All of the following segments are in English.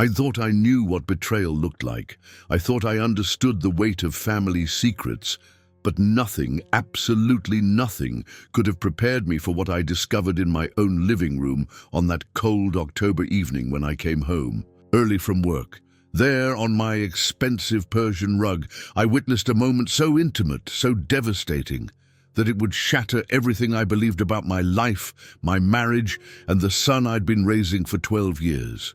I thought I knew what betrayal looked like. I thought I understood the weight of family secrets, but nothing, absolutely nothing, could have prepared me for what I discovered in my own living room on that cold October evening when I came home, early from work. There, on my expensive Persian rug, I witnessed a moment so intimate, so devastating, that it would shatter everything I believed about my life, my marriage, and the son I'd been raising for 12 years.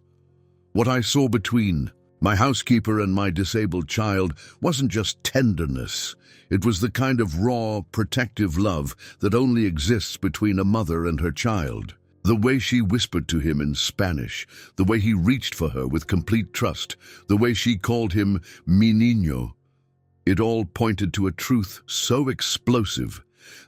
What I saw between my housekeeper and my disabled child wasn't just tenderness. It was the kind of raw, protective love that only exists between a mother and her child. The way she whispered to him in Spanish, the way he reached for her with complete trust, the way she called him mi niño, it all pointed to a truth so explosive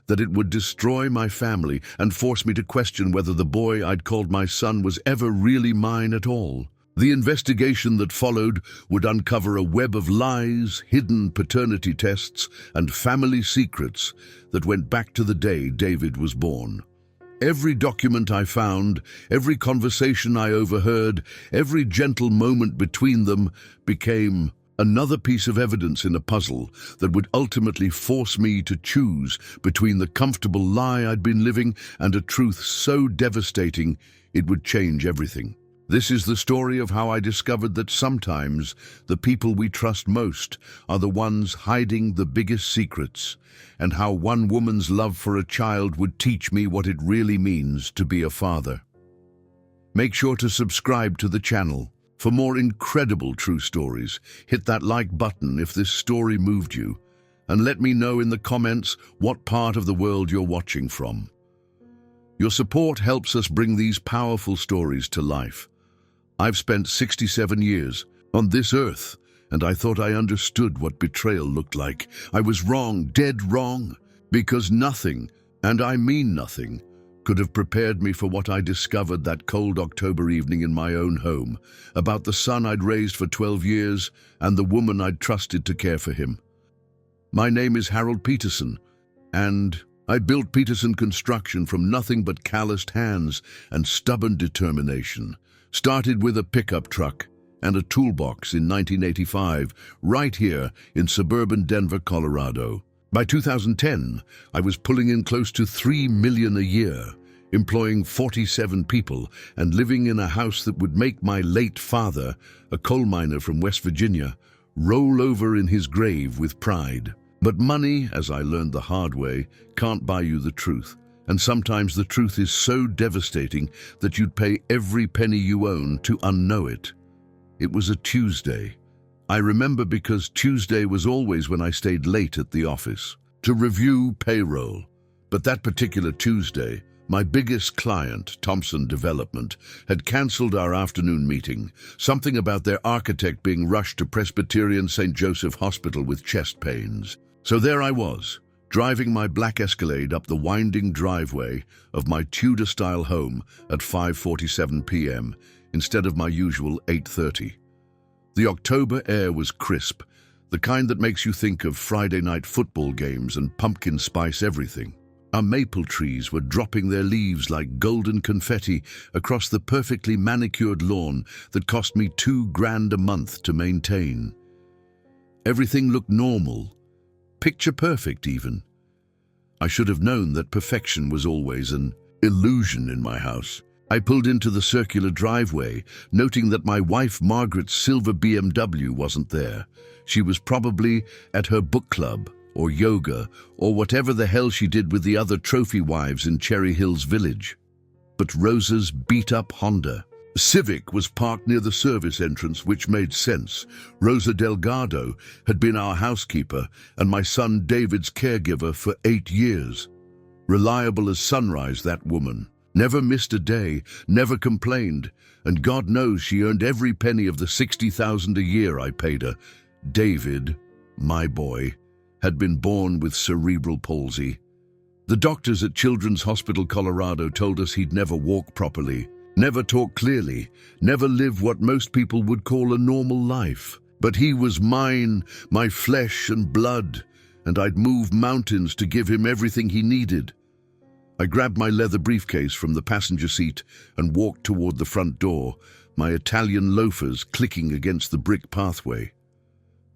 that it would destroy my family and force me to question whether the boy I'd called my son was ever really mine at all. The investigation that followed would uncover a web of lies, hidden paternity tests, and family secrets that went back to the day David was born. Every document I found, every conversation I overheard, every gentle moment between them became another piece of evidence in a puzzle that would ultimately force me to choose between the comfortable lie I'd been living and a truth so devastating it would change everything. This is the story of how I discovered that sometimes the people we trust most are the ones hiding the biggest secrets, and how one woman's love for a child would teach me what it really means to be a father. Make sure to subscribe to the channel. For more incredible true stories, hit that like button if this story moved you, and let me know in the comments what part of the world you're watching from. Your support helps us bring these powerful stories to life. I've spent 67 years on this earth, and I thought I understood what betrayal looked like. I was wrong, dead wrong, because nothing, and I mean nothing, could have prepared me for what I discovered that cold October evening in my own home, about the son I'd raised for 12 years and the woman I'd trusted to care for him. My name is Harold Peterson, and I built Peterson Construction from nothing but calloused hands and stubborn determination. Started with a pickup truck and a toolbox in 1985, right here in suburban Denver, Colorado. By 2010, I was pulling in close to $3 million a year, employing 47 people and living in a house that would make my late father, a coal miner from West Virginia, roll over in his grave with pride. But money, as I learned the hard way, can't buy you the truth. And sometimes the truth is so devastating that you'd pay every penny you own to unknow it. It was a Tuesday. I remember because Tuesday was always when I stayed late at the office to review payroll. But that particular Tuesday, my biggest client, Thompson Development, had canceled our afternoon meeting, something about their architect being rushed to Presbyterian St. Joseph Hospital with chest pains. So there I was, driving my black Escalade up the winding driveway of my Tudor-style home at 5:47 p.m. instead of my usual 8:30. The October air was crisp, the kind that makes you think of Friday night football games and pumpkin spice everything. Our maple trees were dropping their leaves like golden confetti across the perfectly manicured lawn that cost me $2,000 a month to maintain. Everything looked normal, picture perfect even. I should have known that perfection was always an illusion in my house. I pulled into the circular driveway, noting that my wife Margaret's silver BMW wasn't there. She was probably at her book club or yoga or whatever the hell she did with the other trophy wives in Cherry Hills Village. But Rosa's beat-up Honda Civic was parked near the service entrance, which made sense. Rosa Delgado had been our housekeeper and my son David's caregiver for 8 years. Reliable as sunrise, that woman. Never missed a day, never complained, and God knows she earned every penny of the $60,000 a year I paid her. David, my boy, had been born with cerebral palsy. The doctors at Children's Hospital Colorado told us he'd never walk properly, never talk clearly, never live what most people would call a normal life. But he was mine, my flesh and blood, and I'd move mountains to give him everything he needed. I grabbed my leather briefcase from the passenger seat and walked toward the front door, my Italian loafers clicking against the brick pathway.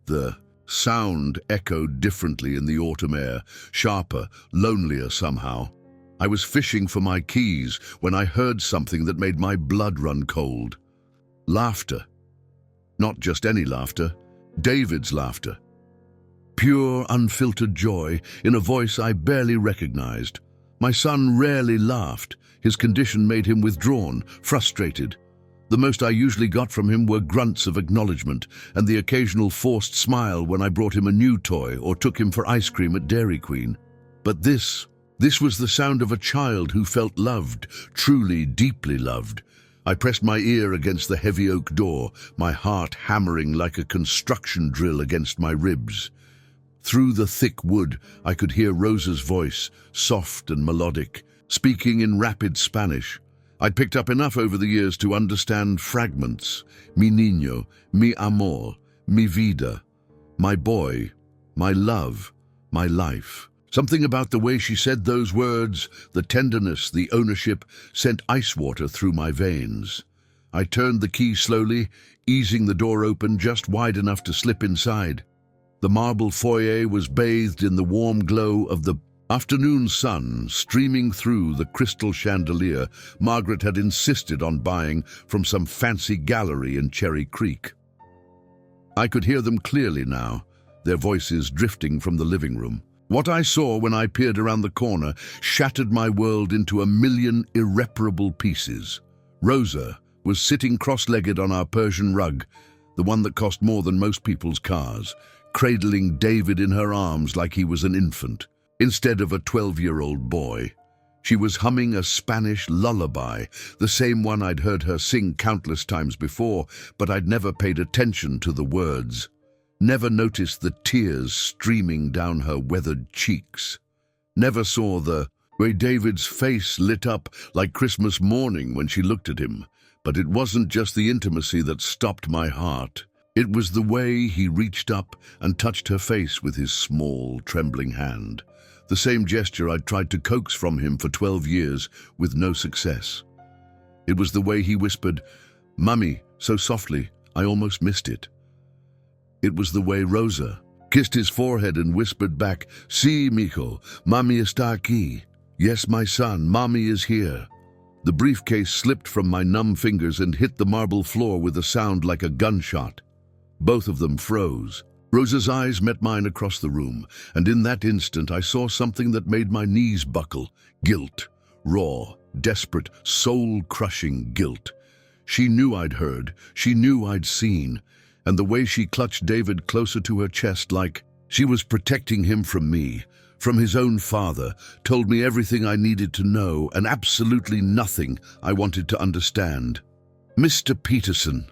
The sound echoed differently in the autumn air, sharper, lonelier somehow. I was fishing for my keys when I heard something that made my blood run cold. Laughter. Not just any laughter, David's laughter. Pure, unfiltered joy in a voice I barely recognized. My son rarely laughed. His condition made him withdrawn, frustrated. The most I usually got from him were grunts of acknowledgement and the occasional forced smile when I brought him a new toy or took him for ice cream at Dairy Queen. But this was the sound of a child who felt loved, truly, deeply loved. I pressed my ear against the heavy oak door, my heart hammering like a construction drill against my ribs. Through the thick wood, I could hear Rosa's voice, soft and melodic, speaking in rapid Spanish. I'd picked up enough over the years to understand fragments. Mi niño, mi amor, mi vida, my boy, my love, my life. Something about the way she said those words, the tenderness, the ownership, sent ice water through my veins. I turned the key slowly, easing the door open just wide enough to slip inside. The marble foyer was bathed in the warm glow of the afternoon sun streaming through the crystal chandelier Margaret had insisted on buying from some fancy gallery in Cherry Creek. I could hear them clearly now, their voices drifting from the living room. What I saw when I peered around the corner shattered my world into a million irreparable pieces. Rosa was sitting cross-legged on our Persian rug, the one that cost more than most people's cars, cradling David in her arms like he was an infant, instead of a 12-year-old boy. She was humming a Spanish lullaby, the same one I'd heard her sing countless times before, but I'd never paid attention to the words. Never noticed the tears streaming down her weathered cheeks. Never saw the way David's face lit up like Christmas morning when she looked at him. But it wasn't just the intimacy that stopped my heart. It was the way he reached up and touched her face with his small, trembling hand. The same gesture I'd tried to coax from him for 12 years with no success. It was the way he whispered, "Mummy," so softly, I almost missed it. It was the way Rosa kissed his forehead and whispered back, "Sí, mijo, mami está aquí." Yes, my son, mommy is here. The briefcase slipped from my numb fingers and hit the marble floor with a sound like a gunshot. Both of them froze. Rosa's eyes met mine across the room, and in that instant I saw something that made my knees buckle. Guilt. Raw, desperate, soul-crushing guilt. She knew I'd heard. She knew I'd seen. And the way she clutched David closer to her chest like she was protecting him from me, from his own father, told me everything I needed to know and absolutely nothing I wanted to understand. "Mr. Peterson,"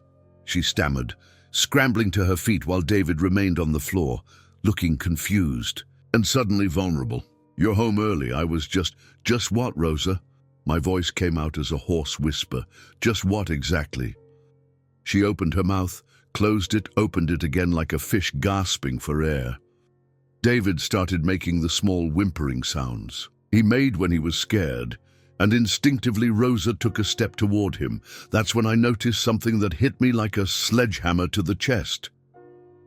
she stammered, scrambling to her feet while David remained on the floor, looking confused and suddenly vulnerable. "You're home early. I was just what, Rosa?" My voice came out as a hoarse whisper. "Just what exactly?" She opened her mouth, closed it, opened it again like a fish gasping for air. David started making the small whimpering sounds he made when he was scared, and instinctively Rosa took a step toward him. That's when I noticed something that hit me like a sledgehammer to the chest.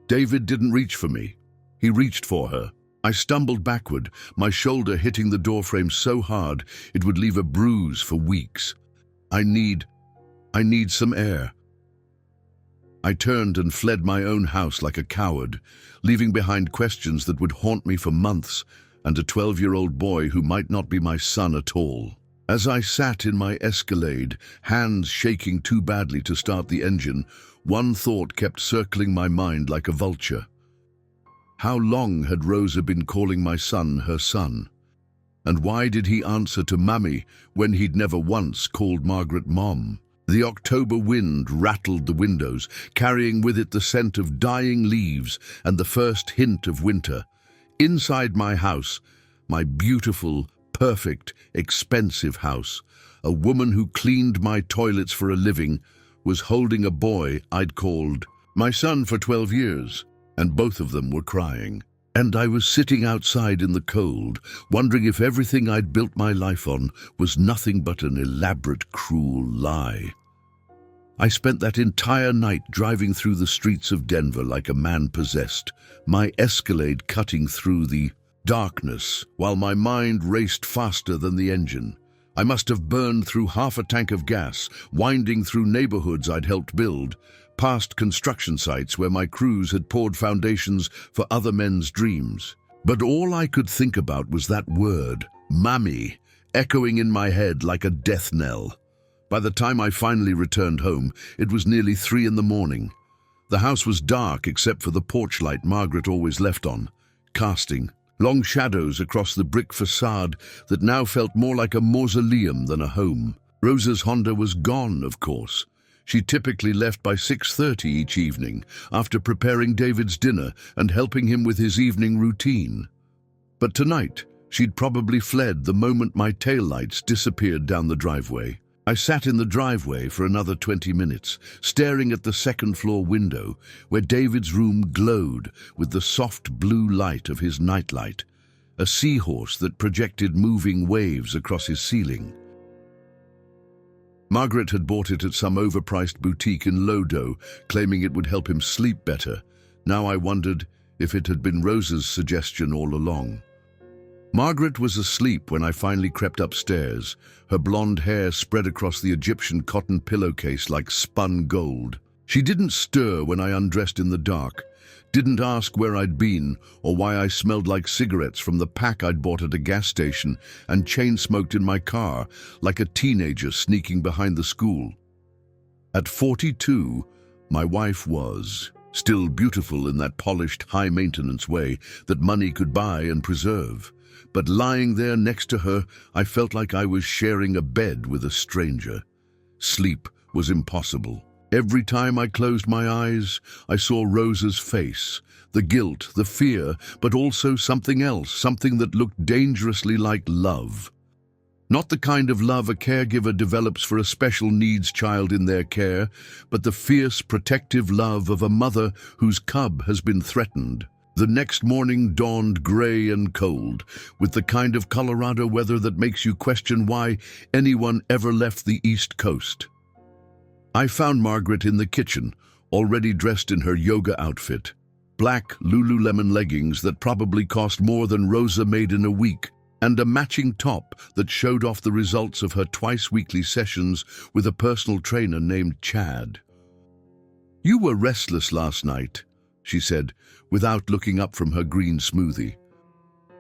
David didn't reach for me. He reached for her. I stumbled backward, my shoulder hitting the doorframe so hard it would leave a bruise for weeks. I need some air. I turned and fled my own house like a coward, leaving behind questions that would haunt me for months and a 12-year-old boy who might not be my son at all. As I sat in my Escalade, hands shaking too badly to start the engine, one thought kept circling my mind like a vulture. How long had Rosa been calling my son her son? And why did he answer to Mammy when he'd never once called Margaret Mom? The October wind rattled the windows, carrying with it the scent of dying leaves and the first hint of winter. Inside my house, my beautiful, perfect, expensive house, a woman who cleaned my toilets for a living was holding a boy I'd called my son for 12 years, and both of them were crying. And I was sitting outside in the cold, wondering if everything I'd built my life on was nothing but an elaborate, cruel lie. I spent that entire night driving through the streets of Denver like a man possessed, my Escalade cutting through the darkness while my mind raced faster than the engine. I must have burned through half a tank of gas, winding through neighborhoods I'd helped build, past construction sites where my crews had poured foundations for other men's dreams. But all I could think about was that word, Mammy, echoing in my head like a death knell. By the time I finally returned home, it was nearly 3 in the morning. The house was dark except for the porch light Margaret always left on, casting long shadows across the brick facade that now felt more like a mausoleum than a home. Rosa's Honda was gone, of course. She typically left by 6:30 each evening, after preparing David's dinner and helping him with his evening routine. But tonight, she'd probably fled the moment my taillights disappeared down the driveway. I sat in the driveway for another 20 minutes, staring at the second-floor window, where David's room glowed with the soft blue light of his nightlight, a seahorse that projected moving waves across his ceiling. Margaret had bought it at some overpriced boutique in Lodo, claiming it would help him sleep better. Now I wondered if it had been Rosa's suggestion all along. Margaret was asleep when I finally crept upstairs, her blonde hair spread across the Egyptian cotton pillowcase like spun gold. She didn't stir when I undressed in the dark, didn't ask where I'd been or why I smelled like cigarettes from the pack I'd bought at a gas station and chain-smoked in my car, like a teenager sneaking behind the school. At 42, my wife was still beautiful in that polished, high-maintenance way that money could buy and preserve. But lying there next to her, I felt like I was sharing a bed with a stranger. Sleep was impossible. Every time I closed my eyes, I saw Rosa's face, the guilt, the fear, but also something else, something that looked dangerously like love. Not the kind of love a caregiver develops for a special needs child in their care, but the fierce, protective love of a mother whose cub has been threatened. The next morning dawned gray and cold, with the kind of Colorado weather that makes you question why anyone ever left the East Coast. I found Margaret in the kitchen, already dressed in her yoga outfit, black Lululemon leggings that probably cost more than Rosa made in a week, and a matching top that showed off the results of her twice-weekly sessions with a personal trainer named Chad. "You were restless last night," she said, without looking up from her green smoothie.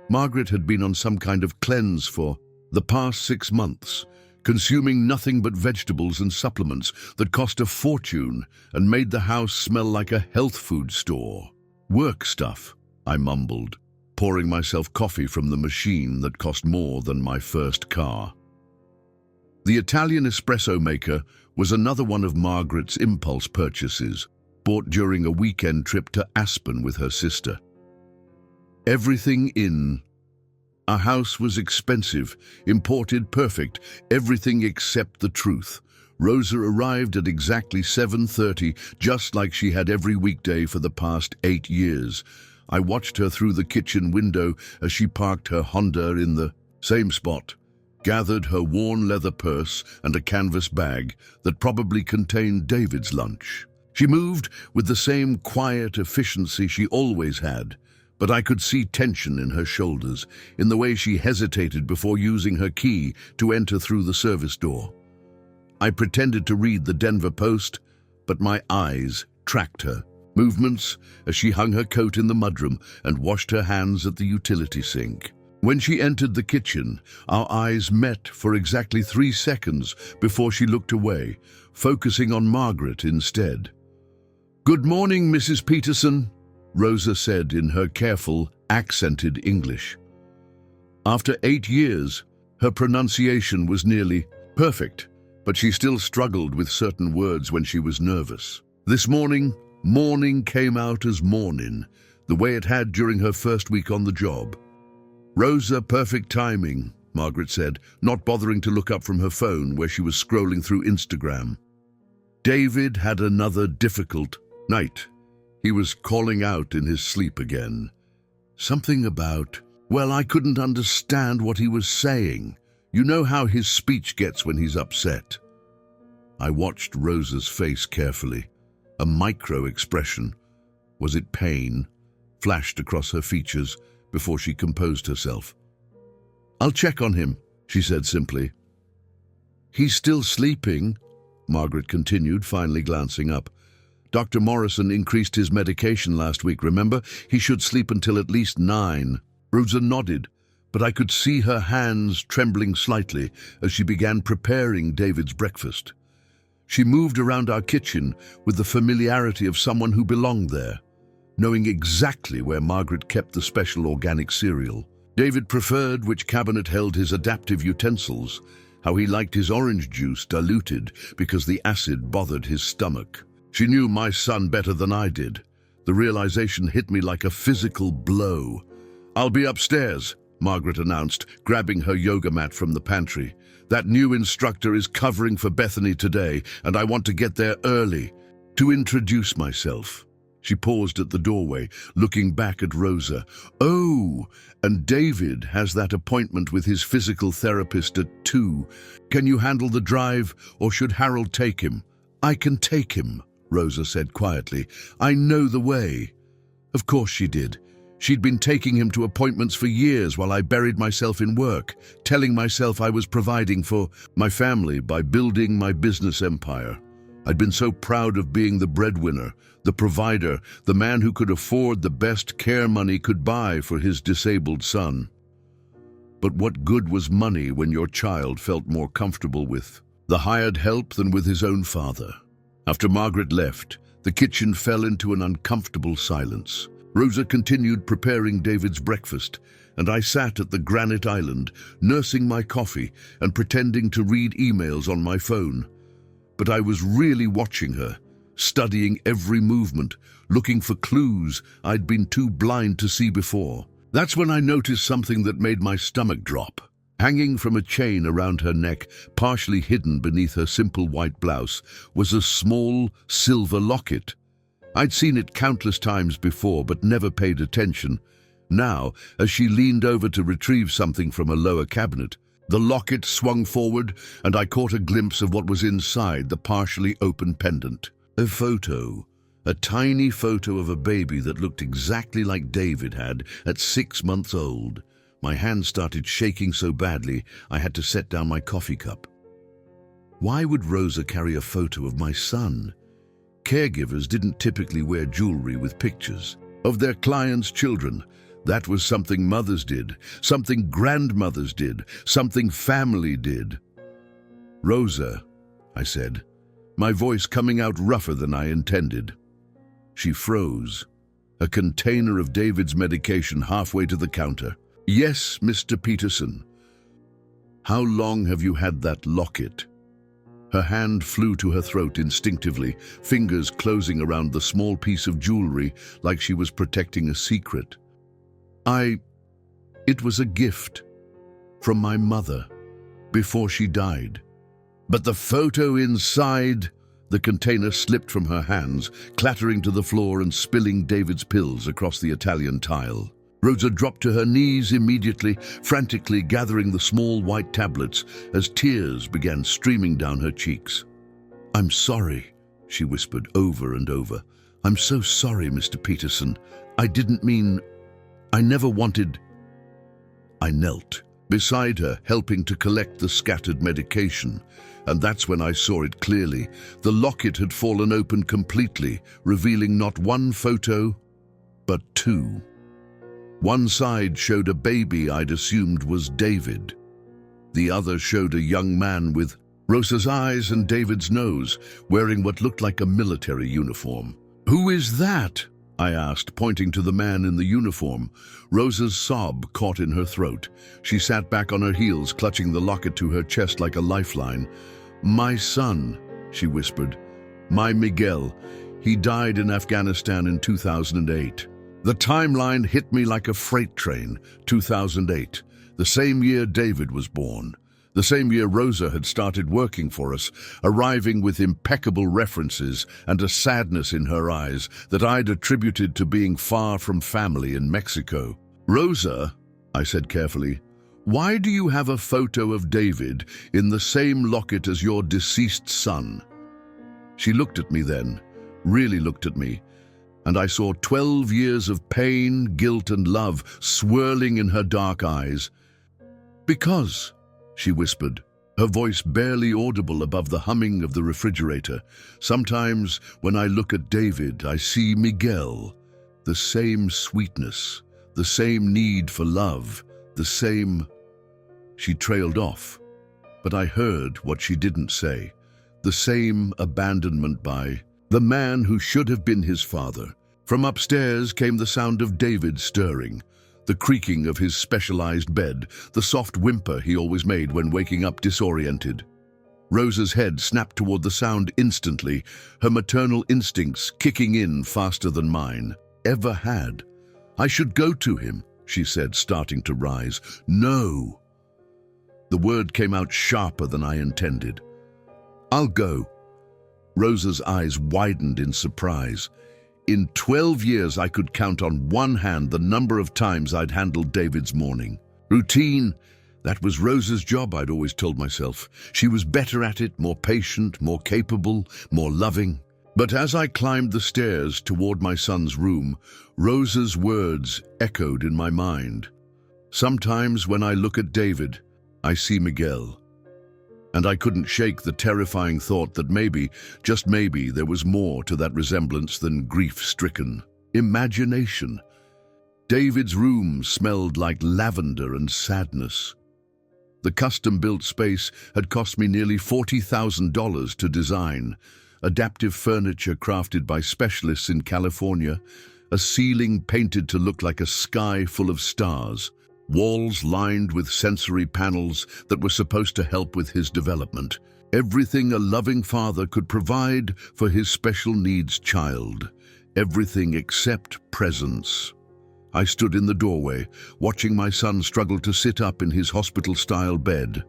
Margaret had been on some kind of cleanse for the past 6 months, consuming nothing but vegetables and supplements that cost a fortune and made the house smell like a health food store. "Work stuff," I mumbled, pouring myself coffee from the machine that cost more than my first car. The Italian espresso maker was another one of Margaret's impulse purchases, bought during a weekend trip to Aspen with her sister. Everything in our house was expensive, imported, perfect, everything except the truth. Rosa arrived at exactly 7:30, just like she had every weekday for the past 8 years. I watched her through the kitchen window as she parked her Honda in the same spot, gathered her worn leather purse and a canvas bag that probably contained David's lunch. She moved with the same quiet efficiency she always had, but I could see tension in her shoulders, in the way she hesitated before using her key to enter through the service door. I pretended to read the Denver Post, but my eyes tracked her movements as she hung her coat in the mudroom and washed her hands at the utility sink. When she entered the kitchen, our eyes met for exactly 3 seconds before she looked away, focusing on Margaret instead. "Good morning, Mrs. Peterson," Rosa said in her careful, accented English. After 8 years, her pronunciation was nearly perfect, but she still struggled with certain words when she was nervous. This morning, morning came out as morning, the way it had during her first week on the job. "Rosa, perfect timing," Margaret said, not bothering to look up from her phone where she was scrolling through Instagram. "David had another difficult night. He was calling out in his sleep again. Something about, well, I couldn't understand what he was saying. You know how his speech gets when he's upset." I watched Rosa's face carefully. A micro-expression, was it pain, flashed across her features before she composed herself. "I'll check on him," she said simply. "He's still sleeping," Margaret continued, finally glancing up. "Dr. Morrison increased his medication last week, remember? He should sleep until at least 9. Rosa nodded, but I could see her hands trembling slightly as she began preparing David's breakfast. She moved around our kitchen with the familiarity of someone who belonged there, knowing exactly where Margaret kept the special organic cereal. David preferred which cabinet held his adaptive utensils, how he liked his orange juice diluted because the acid bothered his stomach. She knew my son better than I did. The realization hit me like a physical blow. "I'll be upstairs," Margaret announced, grabbing her yoga mat from the pantry. "That new instructor is covering for Bethany today, and I want to get there early to introduce myself." She paused at the doorway, looking back at Rosa. "Oh, and David has that appointment with his physical therapist at 2. Can you handle the drive, or should Harold take him?" "I can take him," Rosa said quietly. "I know the way." Of course she did. She'd been taking him to appointments for years while I buried myself in work, telling myself I was providing for my family by building my business empire. I'd been so proud of being the breadwinner, the provider, the man who could afford the best care money could buy for his disabled son. But what good was money when your child felt more comfortable with the hired help than with his own father? After Margaret left, the kitchen fell into an uncomfortable silence. Rosa continued preparing David's breakfast, and I sat at the granite island, nursing my coffee and pretending to read emails on my phone. But I was really watching her, studying every movement, looking for clues I'd been too blind to see before. That's when I noticed something that made my stomach drop. Hanging from a chain around her neck, partially hidden beneath her simple white blouse, was a small silver locket. I'd seen it countless times before, but never paid attention. Now, as she leaned over to retrieve something from a lower cabinet, the locket swung forward, and I caught a glimpse of what was inside the partially open pendant. A photo. A tiny photo of a baby that looked exactly like David had at 6 months old. My hand started shaking so badly, I had to set down my coffee cup. Why would Rosa carry a photo of my son? Caregivers didn't typically wear jewelry with pictures of their clients' children. That was something mothers did, something grandmothers did, something family did. "Rosa," I said, my voice coming out rougher than I intended. She froze, a container of David's medication halfway to the counter. "Yes, Mr. Peterson." "How long have you had that locket?" Her hand flew to her throat instinctively, fingers closing around the small piece of jewelry like she was protecting a secret. It was a gift from my mother before she died." "But the photo inside..." The container slipped from her hands, clattering to the floor and spilling David's pills across the Italian tile. Rosa dropped to her knees immediately, frantically gathering the small white tablets as tears began streaming down her cheeks. "I'm sorry," she whispered over and over. "I'm so sorry, Mr. Peterson. I didn't mean... I never wanted..." I knelt beside her, helping to collect the scattered medication, and that's when I saw it clearly. The locket had fallen open completely, revealing not one photo, but 2. One side showed a baby I'd assumed was David. The other showed a young man with Rosa's eyes and David's nose, wearing what looked like a military uniform. "Who is that?" I asked, pointing to the man in the uniform. Rosa's sob caught in her throat. She sat back on her heels, clutching the locket to her chest like a lifeline. "My son," she whispered. "My Miguel. He died in Afghanistan in 2008. The timeline hit me like a freight train. 2008, the same year David was born. The same year Rosa had started working for us, arriving with impeccable references and a sadness in her eyes that I'd attributed to being far from family in Mexico. "Rosa," I said carefully, "why do you have a photo of David in the same locket as your deceased son?" She looked at me then, really looked at me, and I saw 12 years of pain, guilt, and love swirling in her dark eyes. "Because," she whispered, her voice barely audible above the humming of the refrigerator, "sometimes when I look at David, I see Miguel. The same sweetness, the same need for love, the same—" She trailed off, but I heard what she didn't say. The same abandonment by the man who should have been his father. From upstairs came the sound of David stirring, the creaking of his specialized bed, the soft whimper he always made when waking up disoriented. Rosa's head snapped toward the sound instantly, her maternal instincts kicking in faster than mine ever had. "I should go to him," she said, starting to rise. "No." The word came out sharper than I intended. "I'll go." Rosa's eyes widened in surprise. In 12 years, I could count on one hand the number of times I'd handled David's morning. Routine, that was Rosa's job, I'd always told myself. She was better at it, more patient, more capable, more loving. But as I climbed the stairs toward my son's room, Rosa's words echoed in my mind. "Sometimes when I look at David, I see Miguel." And I couldn't shake the terrifying thought that maybe, just maybe, there was more to that resemblance than grief-stricken imagination. David's room smelled like lavender and sadness. The custom-built space had cost me nearly $40,000 to design, adaptive furniture crafted by specialists in California, a ceiling painted to look like a sky full of stars, walls lined with sensory panels that were supposed to help with his development. Everything a loving father could provide for his special needs child. Everything except presence. I stood in the doorway, watching my son struggle to sit up in his hospital-style bed.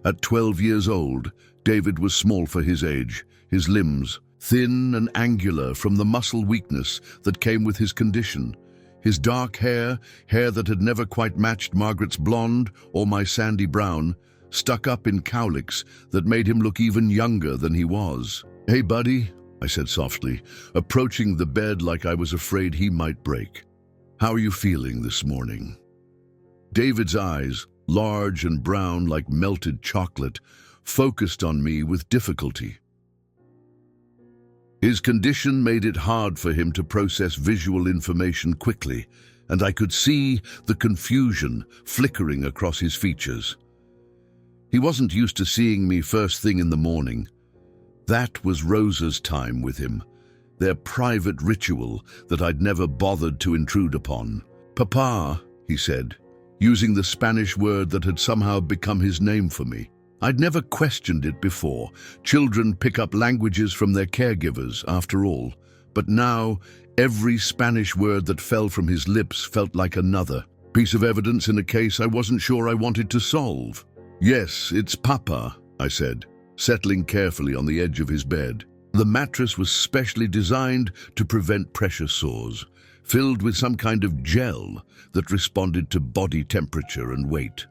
At 12 years old, David was small for his age, his limbs thin and angular from the muscle weakness that came with his condition. His dark hair that had never quite matched Margaret's blonde or my sandy brown, stuck up in cowlicks that made him look even younger than he was. "Hey, buddy," I said softly, approaching the bed like I was afraid he might break. "How are you feeling this morning?" David's eyes, large and brown like melted chocolate, focused on me with difficulty. His condition made it hard for him to process visual information quickly, and I could see the confusion flickering across his features. He wasn't used to seeing me first thing in the morning. That was Rosa's time with him, their private ritual that I'd never bothered to intrude upon. "Papa," he said, using the Spanish word that had somehow become his name for me. I'd never questioned it before. Children pick up languages from their caregivers, after all. But now, every Spanish word that fell from his lips felt like another piece of evidence in a case I wasn't sure I wanted to solve. "Yes, it's Papa," I said, settling carefully on the edge of his bed. The mattress was specially designed to prevent pressure sores, filled with some kind of gel that responded to body temperature and weight.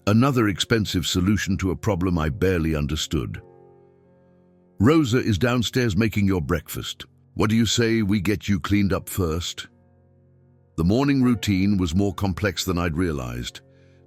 Another expensive solution to a problem I barely understood. "Rosa is downstairs making your breakfast. What do you say we get you cleaned up first?" The morning routine was more complex than I'd realized.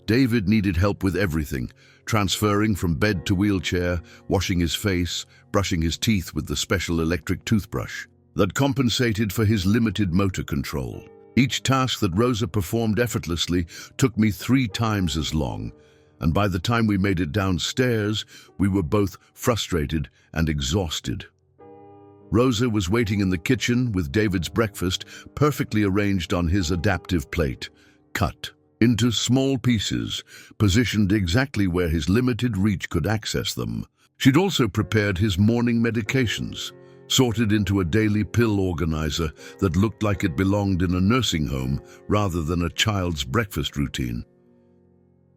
David needed help with everything, transferring from bed to wheelchair, washing his face, brushing his teeth with the special electric toothbrush that compensated for his limited motor control. Each task that Rosa performed effortlessly took me 3 times as long, and by the time we made it downstairs, we were both frustrated and exhausted. Rosa was waiting in the kitchen with David's breakfast perfectly arranged on his adaptive plate, cut into small pieces, positioned exactly where his limited reach could access them. She'd also prepared his morning medications, sorted into a daily pill organizer that looked like it belonged in a nursing home rather than a child's breakfast routine.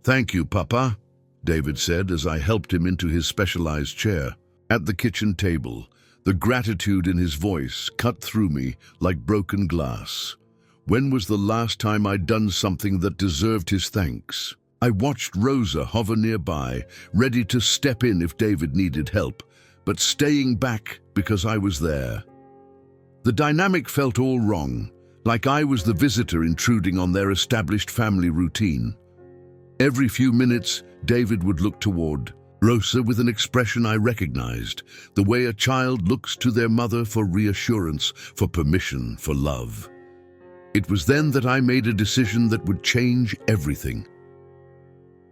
"Thank you, Papa," David said as I helped him into his specialized chair. At the kitchen table, the gratitude in his voice cut through me like broken glass. When was the last time I'd done something that deserved his thanks? I watched Rosa hover nearby, ready to step in if David needed help, but staying back because I was there. The dynamic felt all wrong, like I was the visitor intruding on their established family routine. Every few minutes, David would look toward Rosa with an expression I recognized, the way a child looks to their mother for reassurance, for permission, for love. It was then that I made a decision that would change everything.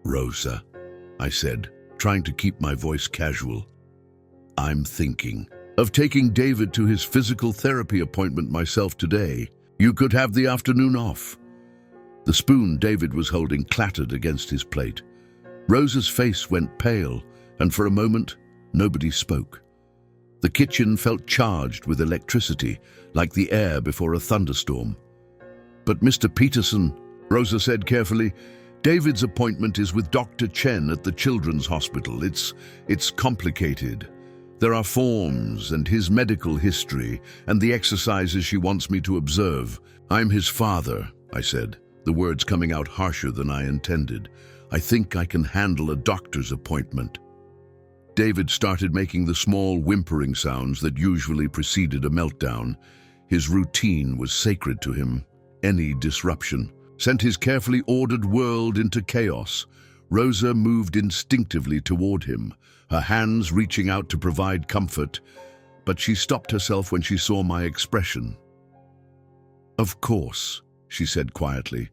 "Rosa," I said, trying to keep my voice casual, "I'm thinking of taking David to his physical therapy appointment myself today. You could have the afternoon off." The spoon David was holding clattered against his plate. Rosa's face went pale, and for a moment, nobody spoke. The kitchen felt charged with electricity, like the air before a thunderstorm. "But Mr. Peterson," Rosa said carefully, "David's appointment is with Dr. Chen at the Children's Hospital. It's complicated. There are forms and his medical history and the exercises she wants me to observe. I'm his father," I said, the words coming out harsher than I intended. "I think I can handle a doctor's appointment." David started making the small whimpering sounds that usually preceded a meltdown. His routine was sacred to him. Any disruption sent his carefully ordered world into chaos. Rosa moved instinctively toward him, her hands reaching out to provide comfort, but she stopped herself when she saw my expression. "Of course," she said quietly.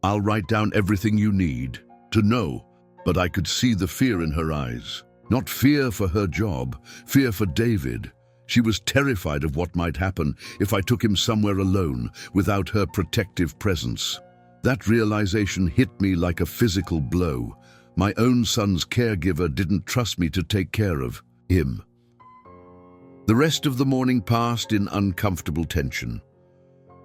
"I'll write down everything you need to know," but I could see the fear in her eyes. Not fear for her job, fear for David. She was terrified of what might happen if I took him somewhere alone, without her protective presence. That realization hit me like a physical blow. My own son's caregiver didn't trust me to take care of him. The rest of the morning passed in uncomfortable tension.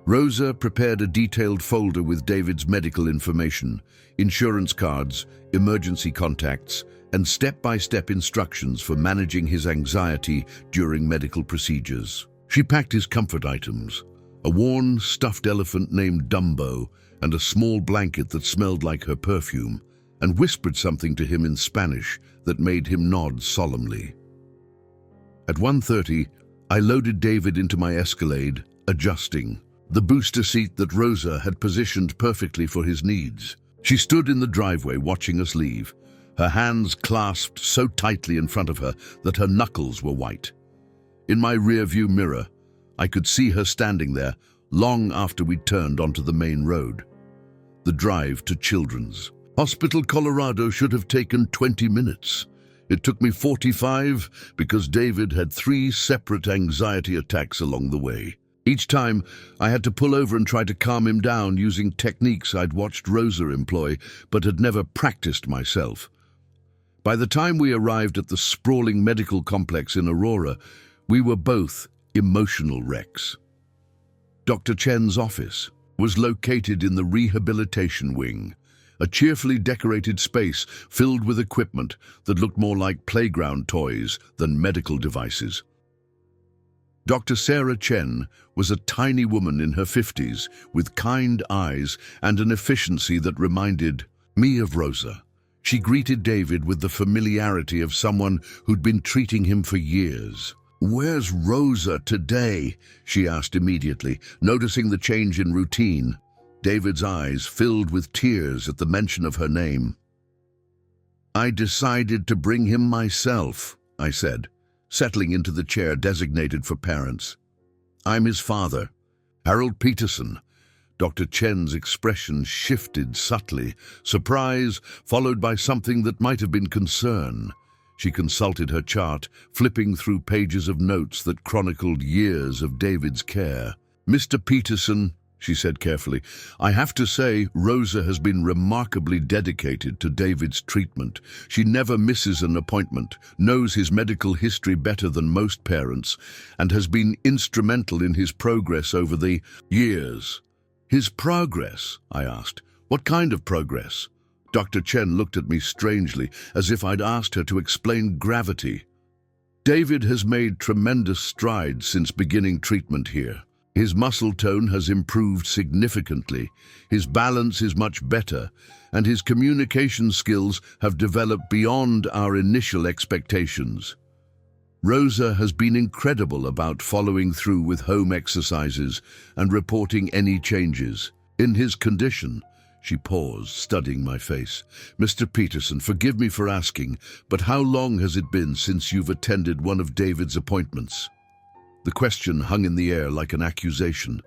Rosa prepared a detailed folder with David's medical information, insurance cards, emergency contacts, and step-by-step instructions for managing his anxiety during medical procedures. She packed his comfort items, a worn, stuffed elephant named Dumbo, and a small blanket that smelled like her perfume, and whispered something to him in Spanish that made him nod solemnly. At 1:30, I loaded David into my Escalade, adjusting the booster seat that Rosa had positioned perfectly for his needs. She stood in the driveway watching us leave, her hands clasped so tightly in front of her that her knuckles were white. In my rear-view mirror, I could see her standing there long after we turned onto the main road. The drive to Children's Hospital Colorado should have taken 20 minutes. It took me 45 because David had 3 separate anxiety attacks along the way. Each time, I had to pull over and try to calm him down using techniques I'd watched Rosa employ, but had never practiced myself. By the time we arrived at the sprawling medical complex in Aurora, we were both emotional wrecks. Dr. Chen's office was located in the rehabilitation wing, a cheerfully decorated space filled with equipment that looked more like playground toys than medical devices. Dr. Sarah Chen was a tiny woman in her 50s with kind eyes and an efficiency that reminded me of Rosa. She greeted David with the familiarity of someone who'd been treating him for years. "Where's Rosa today?" she asked immediately, noticing the change in routine. David's eyes filled with tears at the mention of her name. "I decided to bring him myself," I said, settling into the chair designated for parents. "I'm his father, Harold Peterson." Dr. Chen's expression shifted subtly, surprise followed by something that might have been concern. She consulted her chart, flipping through pages of notes that chronicled years of David's care. "Mr. Peterson," she said carefully, "I have to say Rosa has been remarkably dedicated to David's treatment. She never misses an appointment, knows his medical history better than most parents, and has been instrumental in his progress over the years." "His progress?" I asked. "What kind of progress?" Dr. Chen looked at me strangely, as if I'd asked her to explain gravity. "David has made tremendous strides since beginning treatment here. His muscle tone has improved significantly, his balance is much better, and his communication skills have developed beyond our initial expectations." Rosa has been incredible about following through with home exercises and reporting any changes. In his condition, she paused, studying my face. Mr. Peterson, forgive me for asking, but how long has it been since you've attended one of David's appointments? The question hung in the air like an accusation.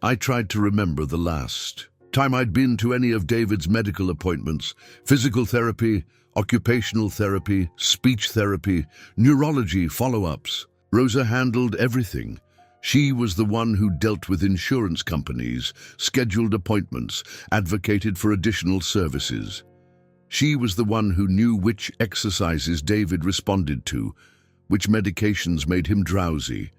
I tried to remember the last time I'd been to any of David's medical appointments: physical therapy, occupational therapy, speech therapy, neurology follow-ups. Rosa handled everything. She was the one who dealt with insurance companies, scheduled appointments, advocated for additional services. She was the one who knew which exercises David responded to, which medications made him drowsy,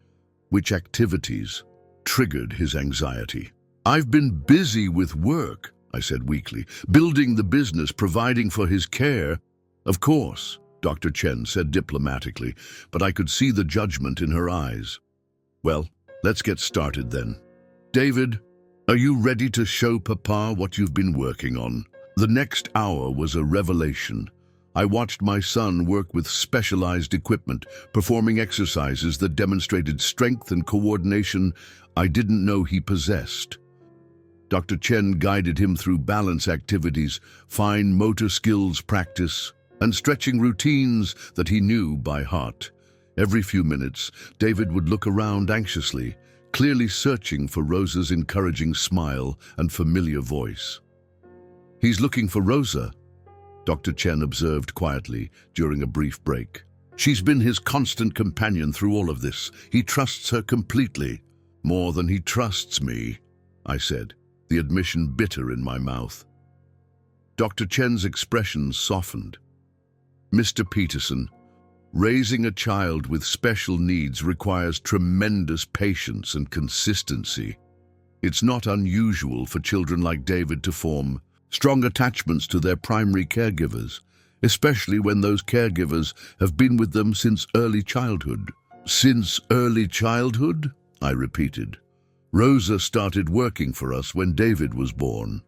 which activities triggered his anxiety. I've been busy with work, I said weakly, building the business, providing for his care. Of course, Dr. Chen said diplomatically, but I could see the judgment in her eyes. Well, let's get started then. David, are you ready to show Papa what you've been working on? The next hour was a revelation. I watched my son work with specialized equipment, performing exercises that demonstrated strength and coordination I didn't know he possessed. Dr. Chen guided him through balance activities, fine motor skills practice, and stretching routines that he knew by heart. Every few minutes, David would look around anxiously, clearly searching for Rosa's encouraging smile and familiar voice. He's looking for Rosa, Dr. Chen observed quietly during a brief break. She's been his constant companion through all of this. He trusts her completely. More than he trusts me, I said, the admission bitter in my mouth. Dr. Chen's expression softened. Mr. Peterson, raising a child with special needs requires tremendous patience and consistency. It's not unusual for children like David to form strong attachments to their primary caregivers, especially when those caregivers have been with them since early childhood. Since early childhood? I repeated. Rosa started working for us when David was born.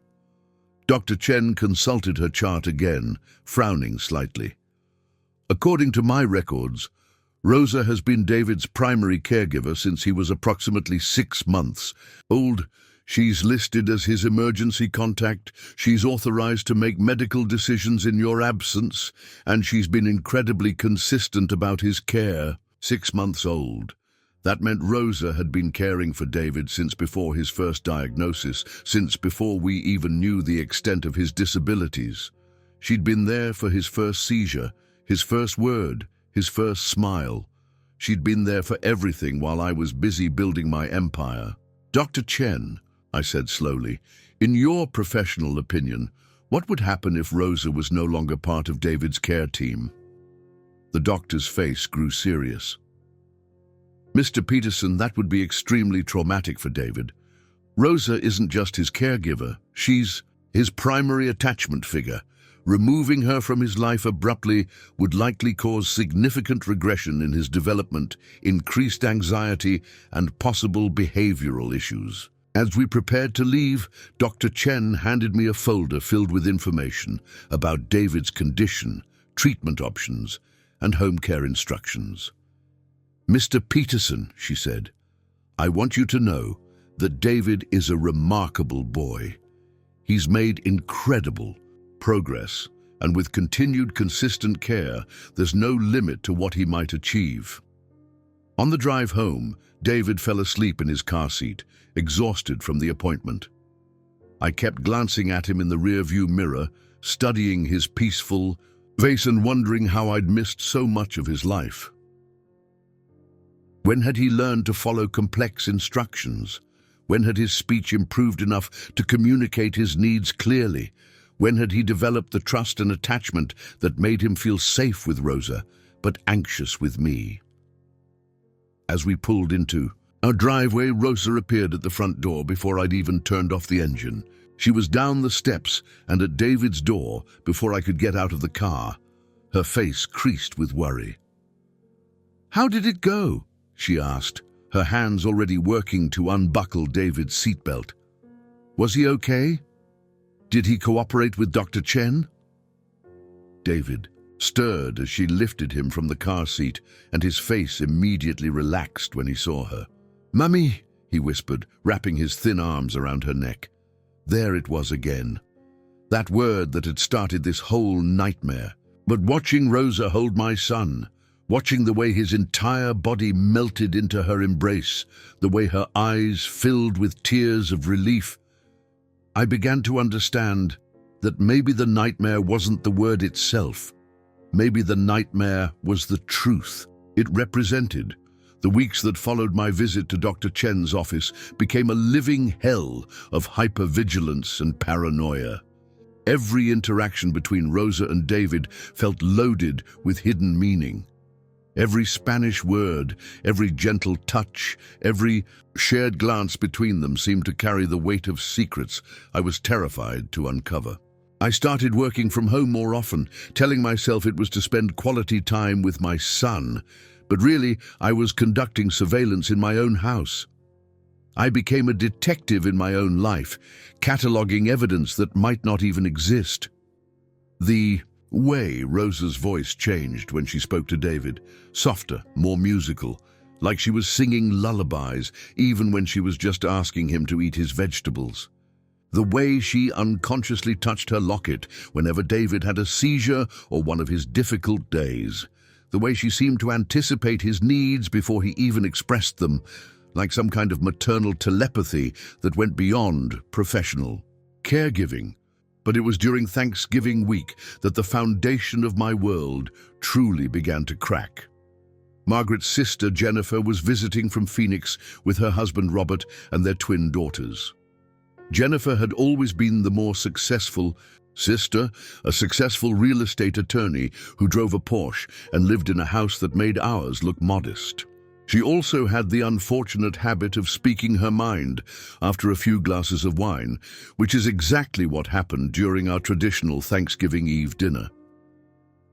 Dr. Chen consulted her chart again, frowning slightly. According to my records, Rosa has been David's primary caregiver since he was approximately 6 months old. She's listed as his emergency contact, she's authorized to make medical decisions in your absence, and she's been incredibly consistent about his care. 6 months old. That meant Rosa had been caring for David since before his first diagnosis, since before we even knew the extent of his disabilities. She'd been there for his first seizure, his first word, his first smile. She'd been there for everything while I was busy building my empire. Dr. Chen, I said slowly, in your professional opinion, what would happen if Rosa was no longer part of David's care team? The doctor's face grew serious. Mr. Peterson, that would be extremely traumatic for David. Rosa isn't just his caregiver, she's his primary attachment figure. Removing her from his life abruptly would likely cause significant regression in his development, increased anxiety, and possible behavioral issues. As we prepared to leave, Dr. Chen handed me a folder filled with information about David's condition, treatment options, and home care instructions. Mr. Peterson, she said, I want you to know that David is a remarkable boy. He's made incredible progress, and with continued consistent care, there's no limit to what he might achieve. On the drive home, David fell asleep in his car seat, exhausted from the appointment. I kept glancing at him in the rearview mirror, studying his peaceful face and wondering how I'd missed so much of his life. When had he learned to follow complex instructions? When had his speech improved enough to communicate his needs clearly? When had he developed the trust and attachment that made him feel safe with Rosa, but anxious with me? As we pulled into our driveway, Rosa appeared at the front door before I'd even turned off the engine. She was down the steps and at David's door before I could get out of the car, her face creased with worry. "How did it go?" she asked, her hands already working to unbuckle David's seatbelt. "Was he okay? Did he cooperate with Dr. Chen?" David stirred as she lifted him from the car seat, and his face immediately relaxed when he saw her. "Mummy," he whispered, wrapping his thin arms around her neck. There it was again. That word that had started this whole nightmare. But watching Rosa hold my son, watching the way his entire body melted into her embrace, the way her eyes filled with tears of relief, I began to understand that maybe the nightmare wasn't the word itself. Maybe the nightmare was the truth it represented. The weeks that followed my visit to Dr. Chen's office became a living hell of hypervigilance and paranoia. Every interaction between Rosa and David felt loaded with hidden meaning. Every Spanish word, every gentle touch, every shared glance between them seemed to carry the weight of secrets I was terrified to uncover. I started working from home more often, telling myself it was to spend quality time with my son, but really I was conducting surveillance in my own house. I became a detective in my own life, cataloging evidence that might not even exist. The way Rosa's voice changed when she spoke to David, softer, more musical, like she was singing lullabies even when she was just asking him to eat his vegetables. The way she unconsciously touched her locket whenever David had a seizure or one of his difficult days. The way she seemed to anticipate his needs before he even expressed them, like some kind of maternal telepathy that went beyond professional caregiving. But it was during Thanksgiving week that the foundation of my world truly began to crack. Margaret's sister, Jennifer, was visiting from Phoenix with her husband, Robert, and their twin daughters. Jennifer had always been the more successful sister, a successful real estate attorney who drove a Porsche and lived in a house that made ours look modest. She also had the unfortunate habit of speaking her mind after a few glasses of wine, which is exactly what happened during our traditional Thanksgiving Eve dinner.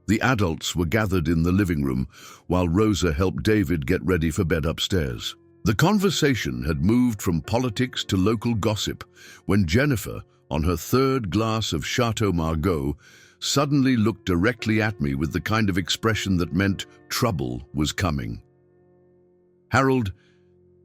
The adults were gathered in the living room while Rosa helped David get ready for bed upstairs. The conversation had moved from politics to local gossip when Jennifer, on her third glass of Chateau Margaux, suddenly looked directly at me with the kind of expression that meant trouble was coming. "Harold,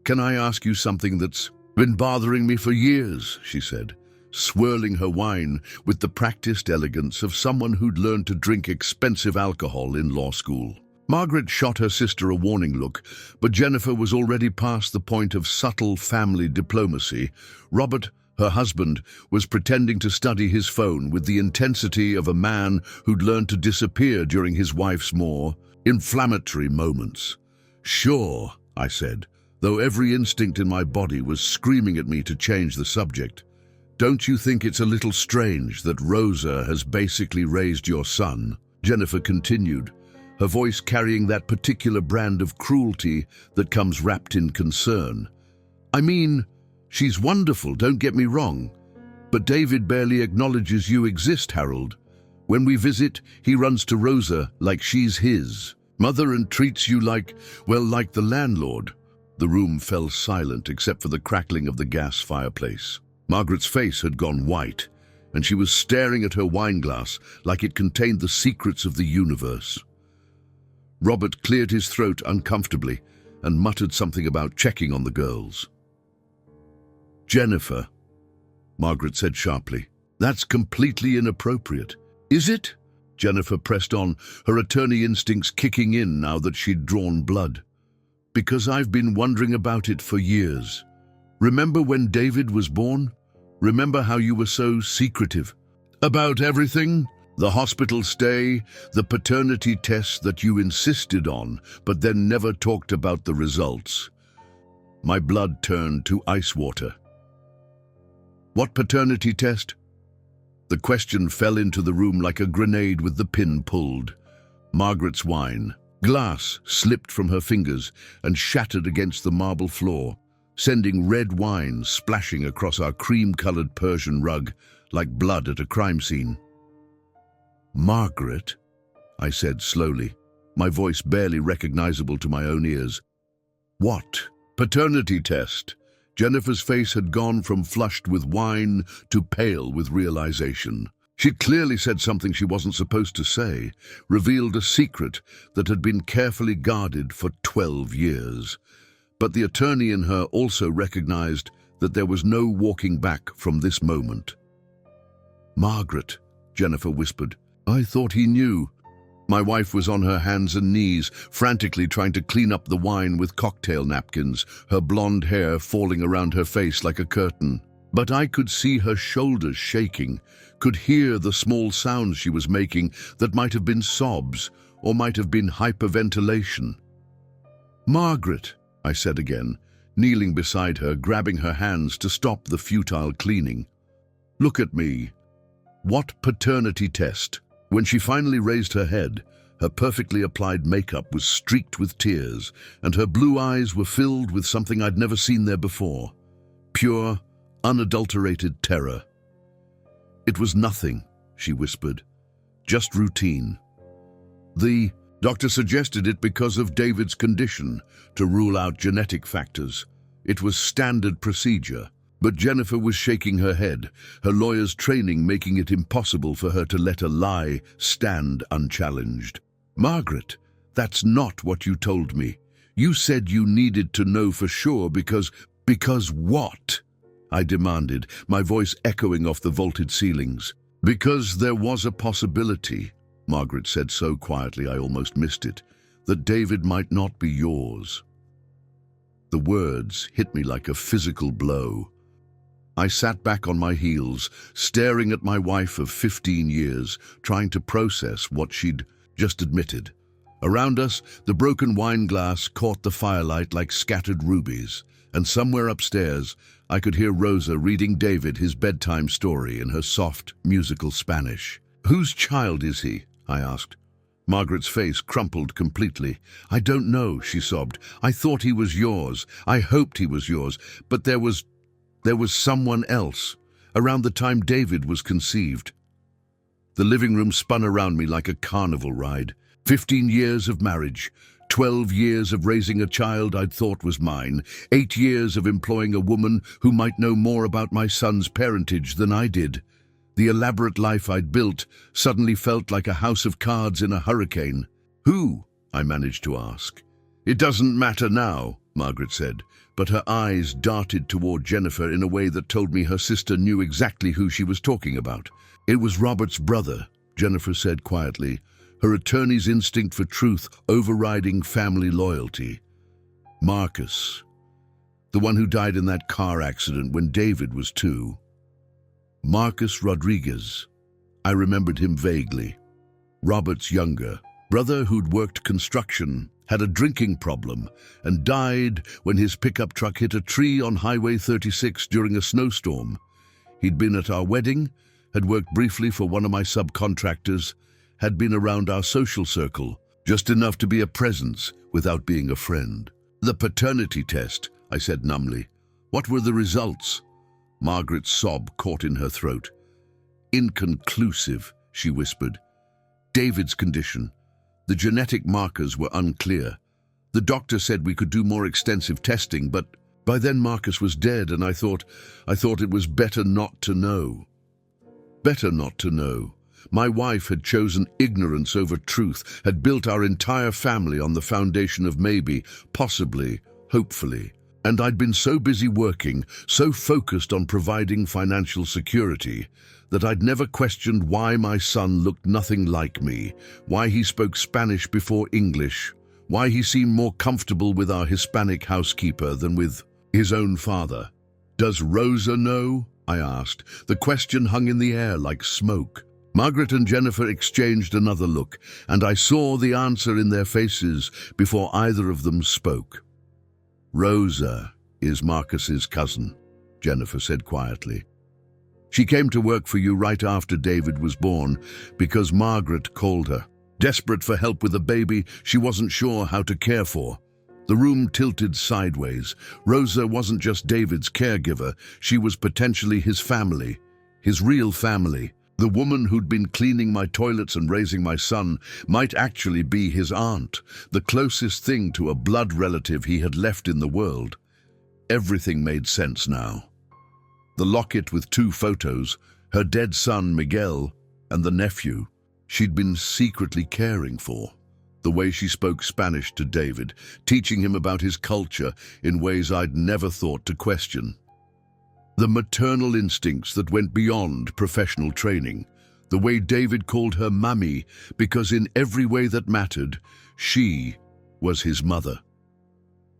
can I ask you something that's been bothering me for years?" she said, swirling her wine with the practiced elegance of someone who'd learned to drink expensive alcohol in law school. Margaret shot her sister a warning look, but Jennifer was already past the point of subtle family diplomacy. Robert, her husband, was pretending to study his phone with the intensity of a man who'd learned to disappear during his wife's more inflammatory moments. "Sure," I said, though every instinct in my body was screaming at me to change the subject. "Don't you think it's a little strange that Rosa has basically raised your son?" Jennifer continued, her voice carrying that particular brand of cruelty that comes wrapped in concern. "I mean, she's wonderful, don't get me wrong, but David barely acknowledges you exist, Harold. When we visit, he runs to Rosa like she's his mother and treats you like, well, like the landlord." The room fell silent except for the crackling of the gas fireplace. Margaret's face had gone white, and she was staring at her wineglass like it contained the secrets of the universe. Robert cleared his throat uncomfortably and muttered something about checking on the girls. "Jennifer," Margaret said sharply, "that's completely inappropriate." "Is it?" Jennifer pressed on, her attorney instincts kicking in now that she'd drawn blood. "Because I've been wondering about it for years. Remember when David was born? Remember how you were so secretive about everything? The hospital stay, the paternity test that you insisted on, but then never talked about the results." My blood turned to ice water. "What paternity test?" The question fell into the room like a grenade with the pin pulled. Margaret's wine glass slipped from her fingers and shattered against the marble floor, sending red wine splashing across our cream-colored Persian rug like blood at a crime scene. "Margaret," I said slowly, my voice barely recognizable to my own ears. "What paternity test?" Jennifer's face had gone from flushed with wine to pale with realization. She'd clearly said something she wasn't supposed to say, revealed a secret that had been carefully guarded for 12 years. But the attorney in her also recognized that there was no walking back from this moment. "Margaret," Jennifer whispered. "I thought he knew." My wife was on her hands and knees, frantically trying to clean up the wine with cocktail napkins, her blonde hair falling around her face like a curtain. But I could see her shoulders shaking, could hear the small sounds she was making that might have been sobs or might have been hyperventilation. "Margaret," I said again, kneeling beside her, grabbing her hands to stop the futile cleaning. "Look at me. What paternity test?" When she finally raised her head, her perfectly applied makeup was streaked with tears, and her blue eyes were filled with something I'd never seen there before. Pure, unadulterated terror. "It was nothing," she whispered. "Just routine. The doctor suggested it because of David's condition, to rule out genetic factors. It was standard procedure." But Jennifer was shaking her head, her lawyer's training making it impossible for her to let a lie stand unchallenged. "Margaret, that's not what you told me. You said you needed to know for sure because what?" I demanded, my voice echoing off the vaulted ceilings. "Because there was a possibility," Margaret said so quietly I almost missed it, "that David might not be yours." The words hit me like a physical blow. I sat back on my heels, staring at my wife of 15 years, trying to process what she'd just admitted. Around us, the broken wine glass caught the firelight like scattered rubies, and somewhere upstairs, I could hear Rosa reading David his bedtime story in her soft, musical Spanish. "Whose child is he?" I asked. Margaret's face crumpled completely. "I don't know," she sobbed. "I thought he was yours. I hoped he was yours. But there was someone else, around the time David was conceived." The living room spun around me like a carnival ride. 15 years of marriage, 12 years of raising a child I'd thought was mine, 8 years of employing a woman who might know more about my son's parentage than I did. The elaborate life I'd built suddenly felt like a house of cards in a hurricane. "Who?" I managed to ask. "It doesn't matter now," Margaret said, but her eyes darted toward Jennifer in a way that told me her sister knew exactly who she was talking about. "It was Robert's brother," Jennifer said quietly, her attorney's instinct for truth overriding family loyalty. "Marcus, the one who died in that car accident when David was 2. Marcus Rodriguez." I remembered him vaguely. Robert's younger brother who'd worked construction, had a drinking problem, and died when his pickup truck hit a tree on Highway 36 during a snowstorm. He'd been at our wedding, had worked briefly for one of my subcontractors, had been around our social circle, just enough to be a presence without being a friend. "The paternity test," I said numbly. "What were the results?" Margaret's sob caught in her throat. "Inconclusive," she whispered. "David's condition. The genetic markers were unclear. The doctor said we could do more extensive testing, but by then Marcus was dead, and I thought it was better not to know." Better not to know. My wife had chosen ignorance over truth, had built our entire family on the foundation of maybe, possibly, hopefully. And I'd been so busy working, so focused on providing financial security, that I'd never questioned why my son looked nothing like me, why he spoke Spanish before English, why he seemed more comfortable with our Hispanic housekeeper than with his own father. "Does Rosa know?" I asked. The question hung in the air like smoke. Margaret and Jennifer exchanged another look, and I saw the answer in their faces before either of them spoke. "Rosa is Marcus's cousin," Jennifer said quietly. "She came to work for you right after David was born because Margaret called her. Desperate for help with a baby she wasn't sure how to care for." The room tilted sideways. Rosa wasn't just David's caregiver, she was potentially his family, his real family. The woman who'd been cleaning my toilets and raising my son might actually be his aunt, the closest thing to a blood relative he had left in the world. Everything made sense now. The locket with 2 photos, her dead son Miguel And the nephew she'd been secretly caring for. The way she spoke Spanish to David, teaching him about his culture in ways I'd never thought to question. The maternal instincts that went beyond professional training. The way David called her Mummy, because in every way that mattered, she was his mother.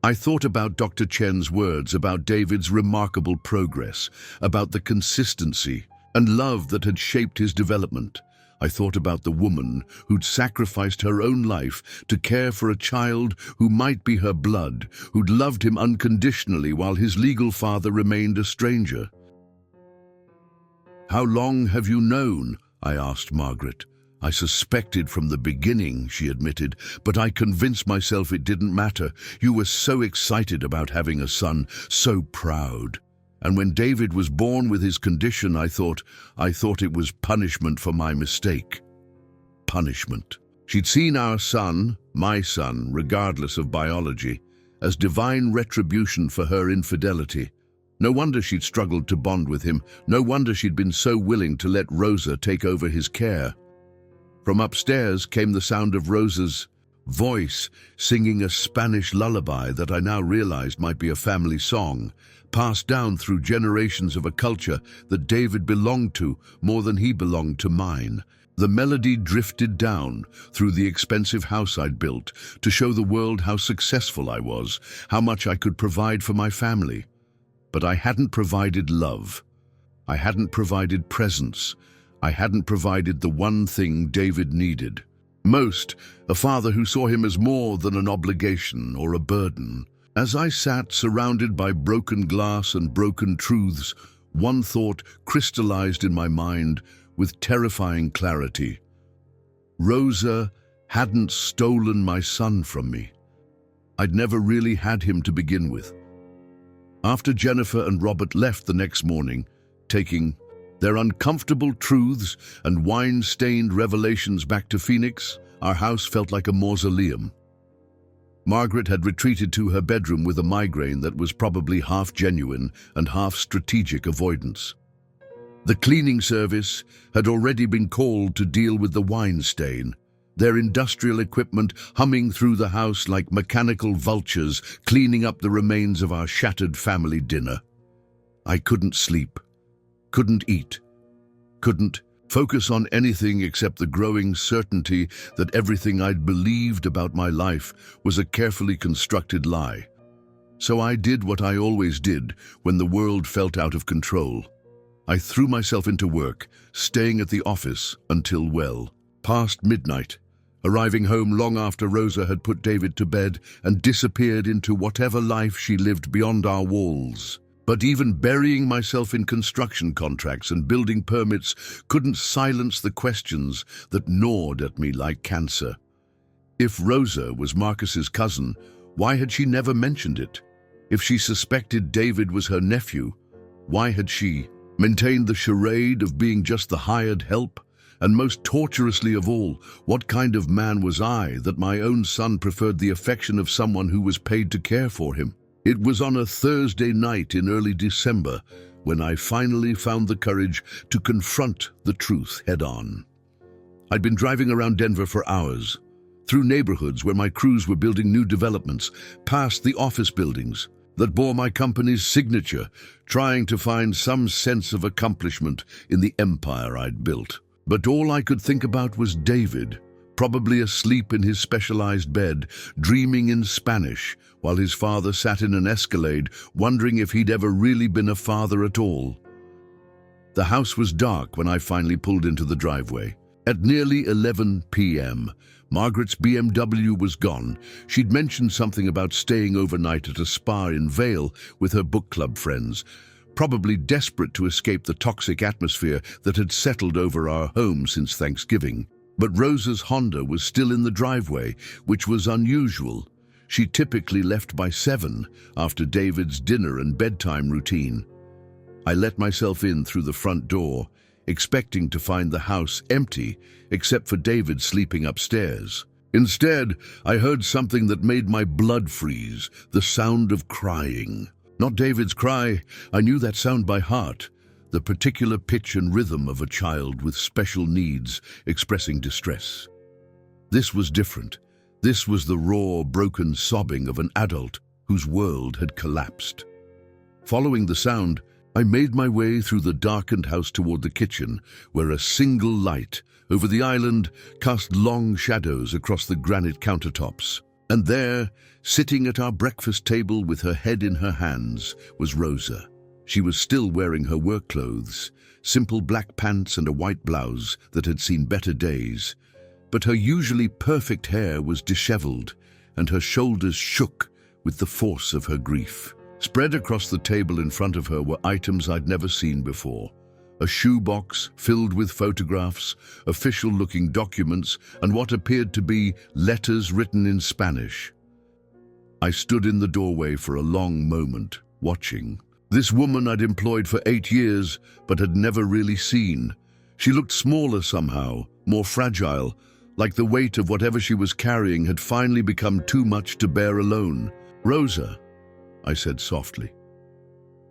I thought about Dr. Chen's words about David's remarkable progress, about the consistency and love that had shaped his development. I thought about the woman who'd sacrificed her own life to care for a child who might be her blood, who'd loved him unconditionally while his legal father remained a stranger. "How long have you known?" I asked Margaret. "I suspected from the beginning," she admitted, "but I convinced myself it didn't matter. You were so excited about having a son, so proud. And when David was born with his condition, I thought it was punishment for my mistake." Punishment. She'd seen our son, my son, regardless of biology, as divine retribution for her infidelity. No wonder she'd struggled to bond with him. No wonder she'd been so willing to let Rosa take over his care. From upstairs came the sound of Rosa's voice, singing a Spanish lullaby that I now realized might be a family song, passed down through generations of a culture that David belonged to more than he belonged to mine. The melody drifted down through the expensive house I'd built to show the world how successful I was, how much I could provide for my family. But I hadn't provided love. I hadn't provided presence. I hadn't provided the one thing David needed most, a father who saw him as more than an obligation or a burden. As I sat surrounded by broken glass and broken truths, one thought crystallized in my mind with terrifying clarity. Rosa hadn't stolen my son from me. I'd never really had him to begin with. After Jennifer and Robert left the next morning, taking their uncomfortable truths and wine-stained revelations back to Phoenix, our house felt like a mausoleum. Margaret had retreated to her bedroom with a migraine that was probably half genuine and half strategic avoidance. The cleaning service had already been called to deal with the wine stain, their industrial equipment humming through the house like mechanical vultures cleaning up the remains of our shattered family dinner. I couldn't sleep, couldn't eat, couldn't focus on anything except the growing certainty that everything I'd believed about my life was a carefully constructed lie. So I did what I always did when the world felt out of control. I threw myself into work, staying at the office until well past midnight, arriving home long after Rosa had put David to bed and disappeared into whatever life she lived beyond our walls. But even burying myself in construction contracts and building permits couldn't silence the questions that gnawed at me like cancer. If Rosa was Marcus's cousin, why had she never mentioned it? If she suspected David was her nephew, why had she maintained the charade of being just the hired help? And most torturously of all, what kind of man was I that my own son preferred the affection of someone who was paid to care for him? It was on a Thursday night in early December when I finally found the courage to confront the truth head-on. I'd been driving around Denver for hours, through neighborhoods where my crews were building new developments, past the office buildings that bore my company's signature, trying to find some sense of accomplishment in the empire I'd built. But all I could think about was David, probably asleep in his specialized bed, dreaming in Spanish, while his father sat in an Escalade, wondering if he'd ever really been a father at all. The house was dark when I finally pulled into the driveway. At nearly 11 p.m., Margaret's BMW was gone. She'd mentioned something about staying overnight at a spa in Vail with her book club friends, probably desperate to escape the toxic atmosphere that had settled over our home since Thanksgiving. But Rosa's Honda was still in the driveway, which was unusual. She typically left by 7 after David's dinner and bedtime routine. I let myself in through the front door, expecting to find the house empty, except for David sleeping upstairs. Instead, I heard something that made my blood freeze, the sound of crying. Not David's cry, I knew that sound by heart. the particular pitch and rhythm of a child with special needs expressing distress. This was different. This was the raw, broken sobbing of an adult whose world had collapsed. Following the sound, I made my way through the darkened house toward the kitchen, where a single light over the island cast long shadows across the granite countertops. And there, sitting at our breakfast table with her head in her hands, was Rosa. She was still wearing her work clothes, simple black pants and a white blouse that had seen better days, but her usually perfect hair was disheveled, and her shoulders shook with the force of her grief. Spread across the table in front of her were items I'd never seen before. A shoebox filled with photographs, official-looking documents, and what appeared to be letters written in Spanish. I stood in the doorway for a long moment, watching. This woman I'd employed for 8 years, but had never really seen. She looked smaller somehow, more fragile, like the weight of whatever she was carrying had finally become too much to bear alone. "Rosa," I said softly.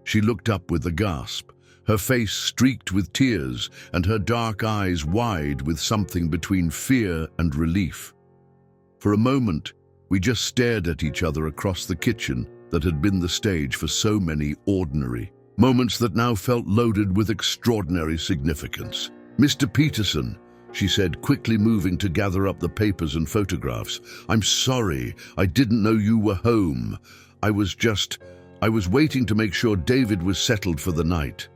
She looked up with a gasp, her face streaked with tears and her dark eyes wide with something between fear and relief. For a moment, we just stared at each other across the kitchen that had been the stage for so many ordinary moments that now felt loaded with extraordinary significance. "Mr. Peterson," she said, quickly moving to gather up the papers and photographs. "I'm sorry, I didn't know you were home. I was waiting to make sure David was settled for the night.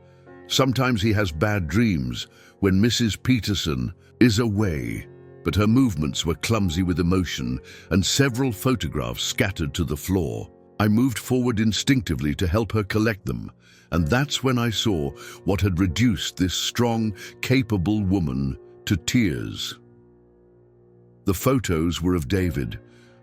Sometimes he has bad dreams when Mrs. Peterson is away." But her movements were clumsy with emotion, and several photographs scattered to the floor. I moved forward instinctively to help her collect them, and that's when I saw what had reduced this strong, capable woman to tears. The photos were of David,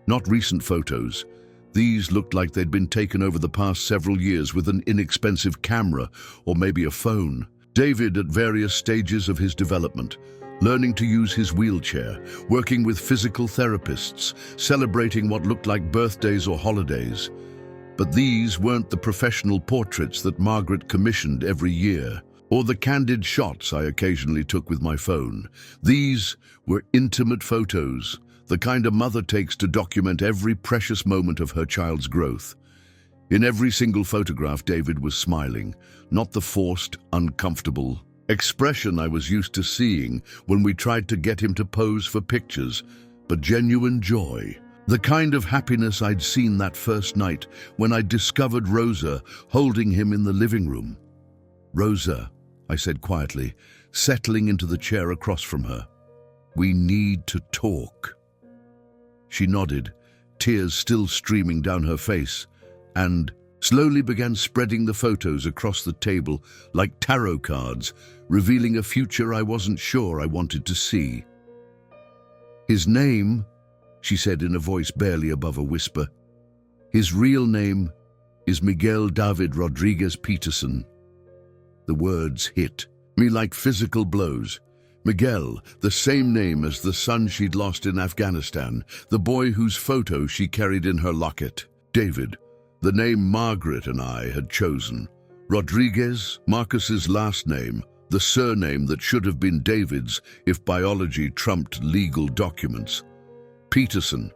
not recent photos. These looked like they'd been taken over the past several years with an inexpensive camera or maybe a phone. David at various stages of his development, learning to use his wheelchair, working with physical therapists, celebrating what looked like birthdays or holidays. But these weren't the professional portraits that Margaret commissioned every year, or the candid shots I occasionally took with my phone. These were intimate photos, the kind a mother takes to document every precious moment of her child's growth. In every single photograph, David was smiling, not the forced, uncomfortable expression I was used to seeing when we tried to get him to pose for pictures, but genuine joy. The kind of happiness I'd seen that first night when I discovered Rosa holding him in the living room. "Rosa," I said quietly, settling into the chair across from her, "we need to talk." She nodded, tears still streaming down her face, and slowly began spreading the photos across the table like tarot cards, revealing a future I wasn't sure I wanted to see. "His name," she said in a voice barely above a whisper, "his real name is Miguel David Rodriguez Peterson." The words hit me like physical blows. Miguel, the same name as the son she'd lost in Afghanistan, the boy whose photo she carried in her locket. David, the name Margaret and I had chosen. Rodriguez, Marcus's last name, the surname that should have been David's if biology trumped legal documents. Peterson,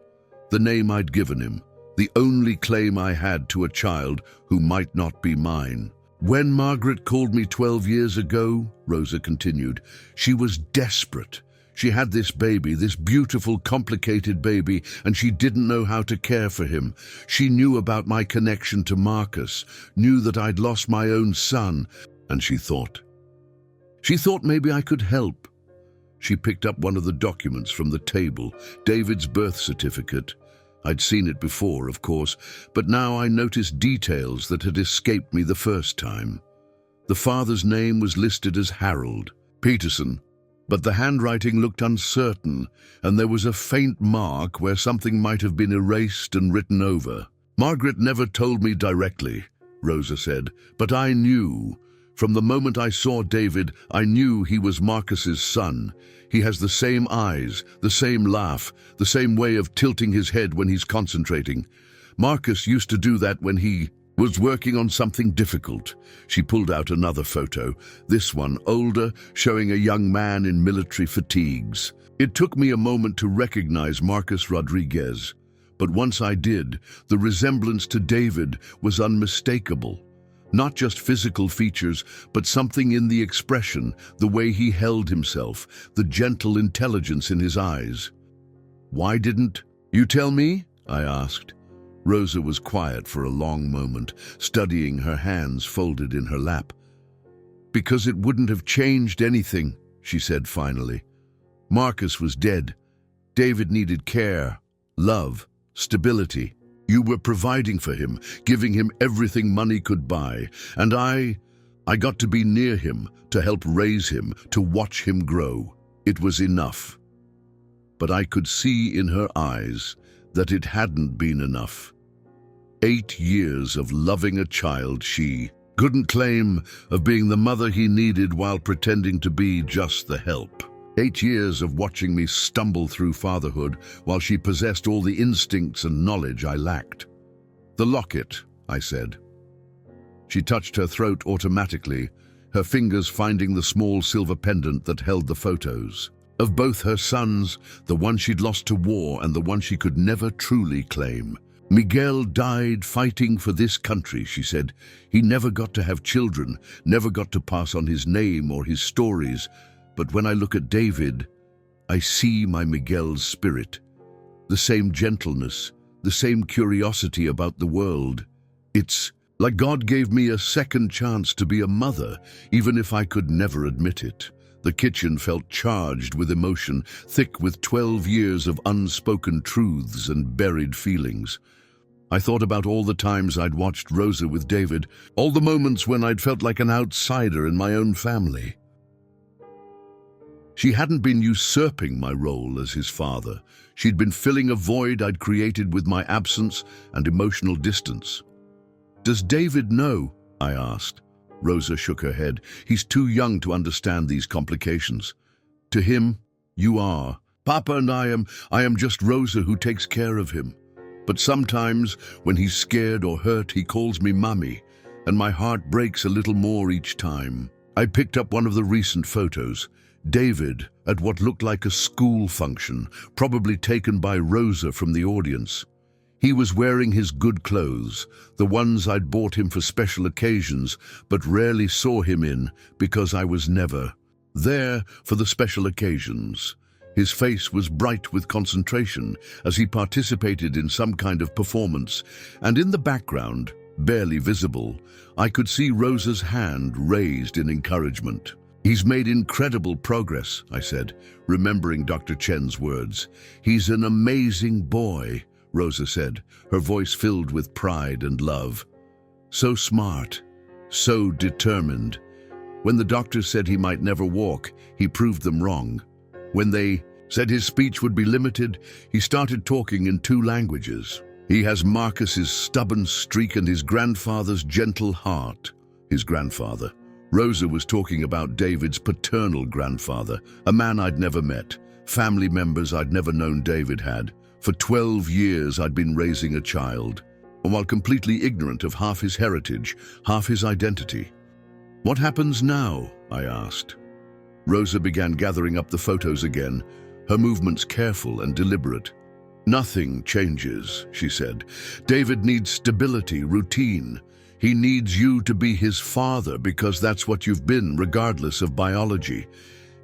the name I'd given him, the only claim I had to a child who might not be mine. "When Margaret called me 12 years ago," Rosa continued, "she was desperate. She had this baby, this beautiful, complicated baby, and she didn't know how to care for him. She knew about my connection to Marcus, knew that I'd lost my own son, and she thought maybe I could help." She picked up one of the documents from the table, David's birth certificate. I'd seen it before, of course, but now I noticed details that had escaped me the first time. The father's name was listed as Harold Peterson, but the handwriting looked uncertain, and there was a faint mark where something might have been erased and written over. "Margaret never told me directly," Rosa said, "but I knew. From the moment I saw David, I knew he was Marcus's son. He has the same eyes, the same laugh, the same way of tilting his head when he's concentrating. Marcus used to do that when he was working on something difficult. She pulled out another photo, this one older, showing a young man in military fatigues. It took me a moment to recognize Marcus Rodriguez, but once I did, the resemblance to David was unmistakable. Not just physical features, but something in the expression, the way he held himself, the gentle intelligence in his eyes. "Why didn't you tell me?" I asked. Rosa was quiet for a long moment, studying her hands folded in her lap. "Because it wouldn't have changed anything," she said finally. "Marcus was dead. David needed care, love, stability. You were providing for him, giving him everything money could buy, and I got to be near him, to help raise him, to watch him grow. It was enough." But I could see in her eyes that it hadn't been enough. 8 years of loving a child she couldn't claim, of being the mother he needed while pretending to be just the help. 8 years of watching me stumble through fatherhood while she possessed all the instincts and knowledge I lacked. "The locket," I said. She touched her throat automatically, her fingers finding the small silver pendant that held the photos. Of both her sons, the one she'd lost to war and the one she could never truly claim. "Miguel died fighting for this country," she said. "He never got to have children, never got to pass on his name or his stories. But when I look at David, I see my Miguel's spirit. The same gentleness, the same curiosity about the world. It's like God gave me a second chance to be a mother, even if I could never admit it." The kitchen felt charged with emotion, thick with 12 years of unspoken truths and buried feelings. I thought about all the times I'd watched Rosa with David, all the moments when I'd felt like an outsider in my own family. She hadn't been usurping my role as his father. She'd been filling a void I'd created with my absence and emotional distance. "Does David know?" I asked. Rosa shook her head. "He's too young to understand these complications. To him, you are. Papa and I am just Rosa who takes care of him. But sometimes, when he's scared or hurt, he calls me Mummy, and my heart breaks a little more each time." I picked up one of the recent photos. David at what looked like a school function, probably taken by Rosa from the audience. He was wearing his good clothes, the ones I'd bought him for special occasions, but rarely saw him in because I was never there for the special occasions. His face was bright with concentration as he participated in some kind of performance, and in the background, barely visible, I could see Rosa's hand raised in encouragement. "He's made incredible progress," I said, remembering Dr. Chen's words. "He's an amazing boy," Rosa said, her voice filled with pride and love. "So smart, so determined. When the doctors said he might never walk, he proved them wrong. When they said his speech would be limited, he started talking in 2 languages. He has Marcus's stubborn streak and his grandfather's gentle heart." His grandfather. Rosa was talking about David's paternal grandfather, a man I'd never met, family members I'd never known David had. For 12 years I'd been raising a child, and while completely ignorant of half his heritage, half his identity. "What happens now?" I asked. Rosa began gathering up the photos again, her movements careful and deliberate. "Nothing changes," she said. "David needs stability, routine. He needs you to be his father because that's what you've been, regardless of biology.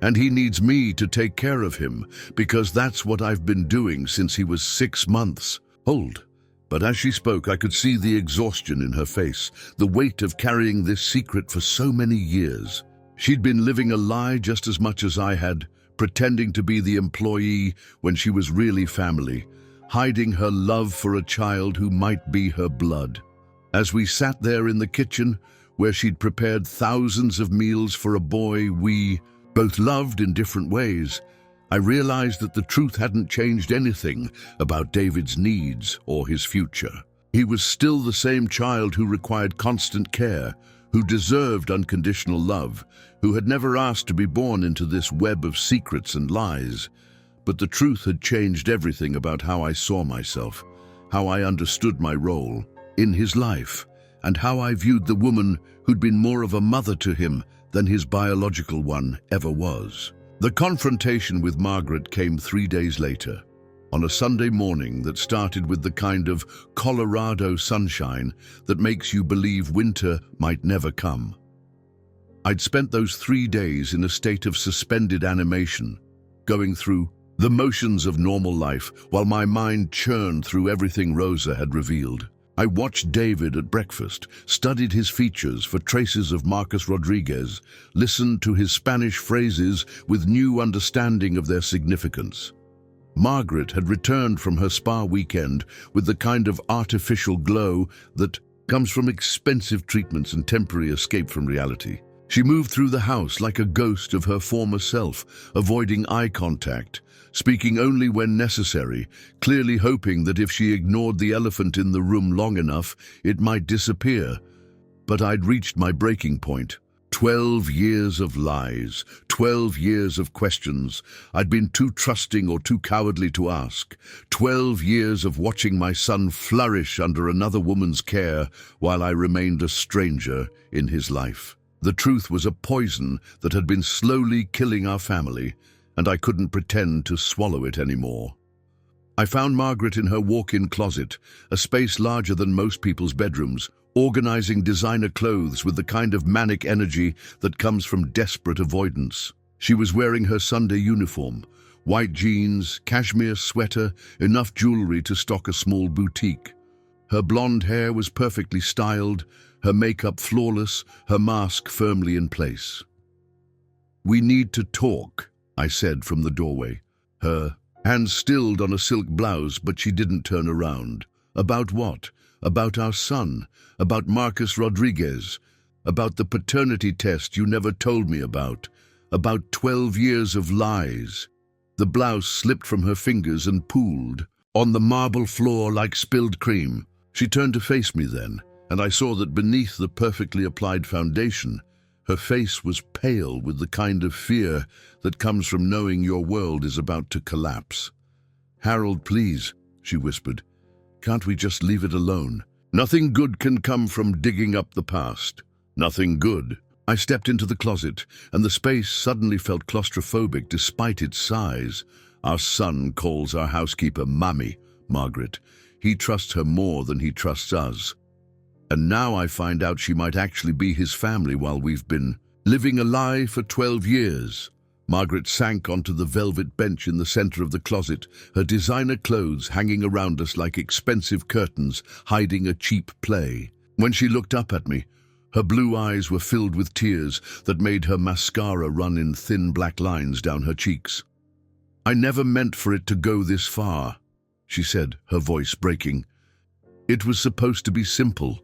And he needs me to take care of him because that's what I've been doing since he was 6 months old." But as she spoke, I could see the exhaustion in her face, the weight of carrying this secret for so many years. She'd been living a lie just as much as I had, pretending to be the employee when she was really family, hiding her love for a child who might be her blood. As we sat there in the kitchen, where she'd prepared thousands of meals for a boy we both loved in different ways, I realized that the truth hadn't changed anything about David's needs or his future. He was still the same child who required constant care, who deserved unconditional love, who had never asked to be born into this web of secrets and lies. But the truth had changed everything about how I saw myself, how I understood my role in his life, and how I viewed the woman who'd been more of a mother to him than his biological one ever was. The confrontation with Margaret came 3 days later, on a Sunday morning that started with the kind of Colorado sunshine that makes you believe winter might never come. I'd spent those 3 days in a state of suspended animation, going through the motions of normal life while my mind churned through everything Rosa had revealed. I watched David at breakfast, studied his features for traces of Marcus Rodriguez, listened to his Spanish phrases with new understanding of their significance. Margaret had returned from her spa weekend with the kind of artificial glow that comes from expensive treatments and temporary escape from reality. She moved through the house like a ghost of her former self, avoiding eye contact, speaking only when necessary, clearly hoping that if she ignored the elephant in the room long enough, it might disappear. But I'd reached my breaking point. 12 years of lies, 12 years of questions I'd been too trusting or too cowardly to ask, 12 years of watching my son flourish under another woman's care while I remained a stranger in his life. The truth was a poison that had been slowly killing our family, and I couldn't pretend to swallow it anymore. I found Margaret in her walk-in closet, a space larger than most people's bedrooms, organizing designer clothes with the kind of manic energy that comes from desperate avoidance. She was wearing her Sunday uniform, white jeans, cashmere sweater, enough jewelry to stock a small boutique. Her blonde hair was perfectly styled, her makeup flawless, her mask firmly in place. "We need to talk," I said from the doorway. Her hands stilled on a silk blouse, but she didn't turn around. "About what?" "About our son, about Marcus Rodriguez, about the paternity test you never told me about 12 years of lies." The blouse slipped from her fingers and pooled on the marble floor like spilled cream. She turned to face me then, and I saw that beneath the perfectly applied foundation, her face was pale with the kind of fear that comes from knowing your world is about to collapse. "Harold, please," she whispered. "Can't we just leave it alone? Nothing good can come from digging up the past. Nothing good." I stepped into the closet, and the space suddenly felt claustrophobic despite its size. "Our son calls our housekeeper Mommy, Margaret. He trusts her more than he trusts us. And now I find out she might actually be his family while we've been living a lie for 12 years. Margaret sank onto the velvet bench in the center of the closet, her designer clothes hanging around us like expensive curtains hiding a cheap play. When she looked up at me, her blue eyes were filled with tears that made her mascara run in thin black lines down her cheeks. "I never meant for it to go this far," she said, her voice breaking. "It was supposed to be simple.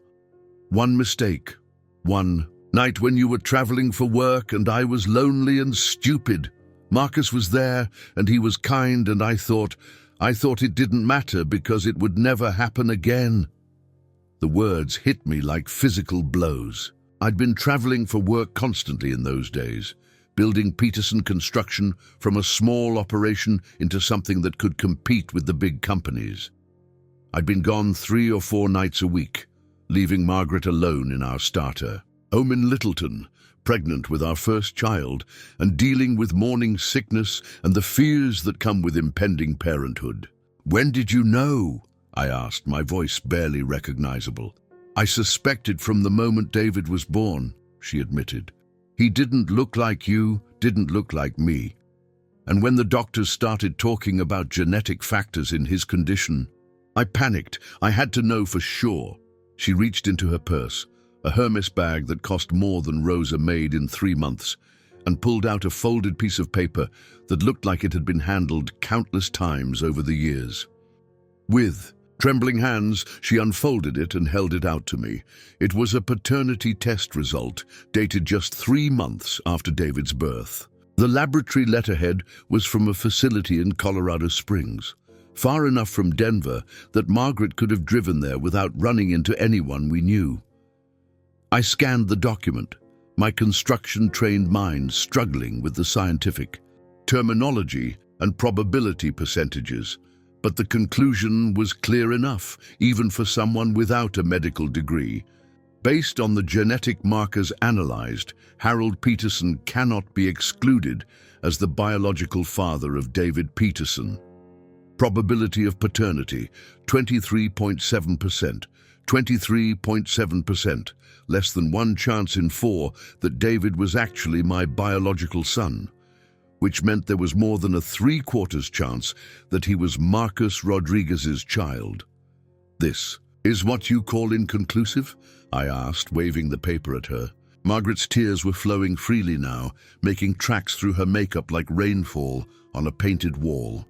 One mistake, one night when you were traveling for work and I was lonely and stupid. Marcus was there and he was kind, and I thought it didn't matter because it would never happen again." The words hit me like physical blows. I'd been traveling for work constantly in those days, building Peterson Construction from a small operation into something that could compete with the big companies. I'd been gone 3 or 4 nights a week, leaving Margaret alone in our starter, home in Littleton, pregnant with our first child, and dealing with morning sickness and the fears that come with impending parenthood. "When did you know?" I asked, my voice barely recognizable. "I suspected from the moment David was born," she admitted. "He didn't look like you, didn't look like me. And when the doctors started talking about genetic factors in his condition, I panicked. I had to know for sure." She reached into her purse, a Hermes bag that cost more than Rosa made in 3 months, and pulled out a folded piece of paper that looked like it had been handled countless times over the years. With trembling hands, she unfolded it and held it out to me. It was a paternity test result, dated just 3 months after David's birth. The laboratory letterhead was from a facility in Colorado Springs, far enough from Denver that Margaret could have driven there without running into anyone we knew. I scanned the document, my construction-trained mind struggling with the scientific terminology and probability percentages, but the conclusion was clear enough, even for someone without a medical degree. Based on the genetic markers analyzed, Harold Peterson cannot be excluded as the biological father of David Peterson. Probability of paternity, 23.7%. 23.7%, less than 1 chance in 4 that David was actually my biological son, which meant there was more than a 3/4 chance that he was Marcus Rodriguez's child. This is what you call inconclusive? I asked, waving the paper at her. Margaret's tears were flowing freely now, making tracks through her makeup like rainfall on a painted wall.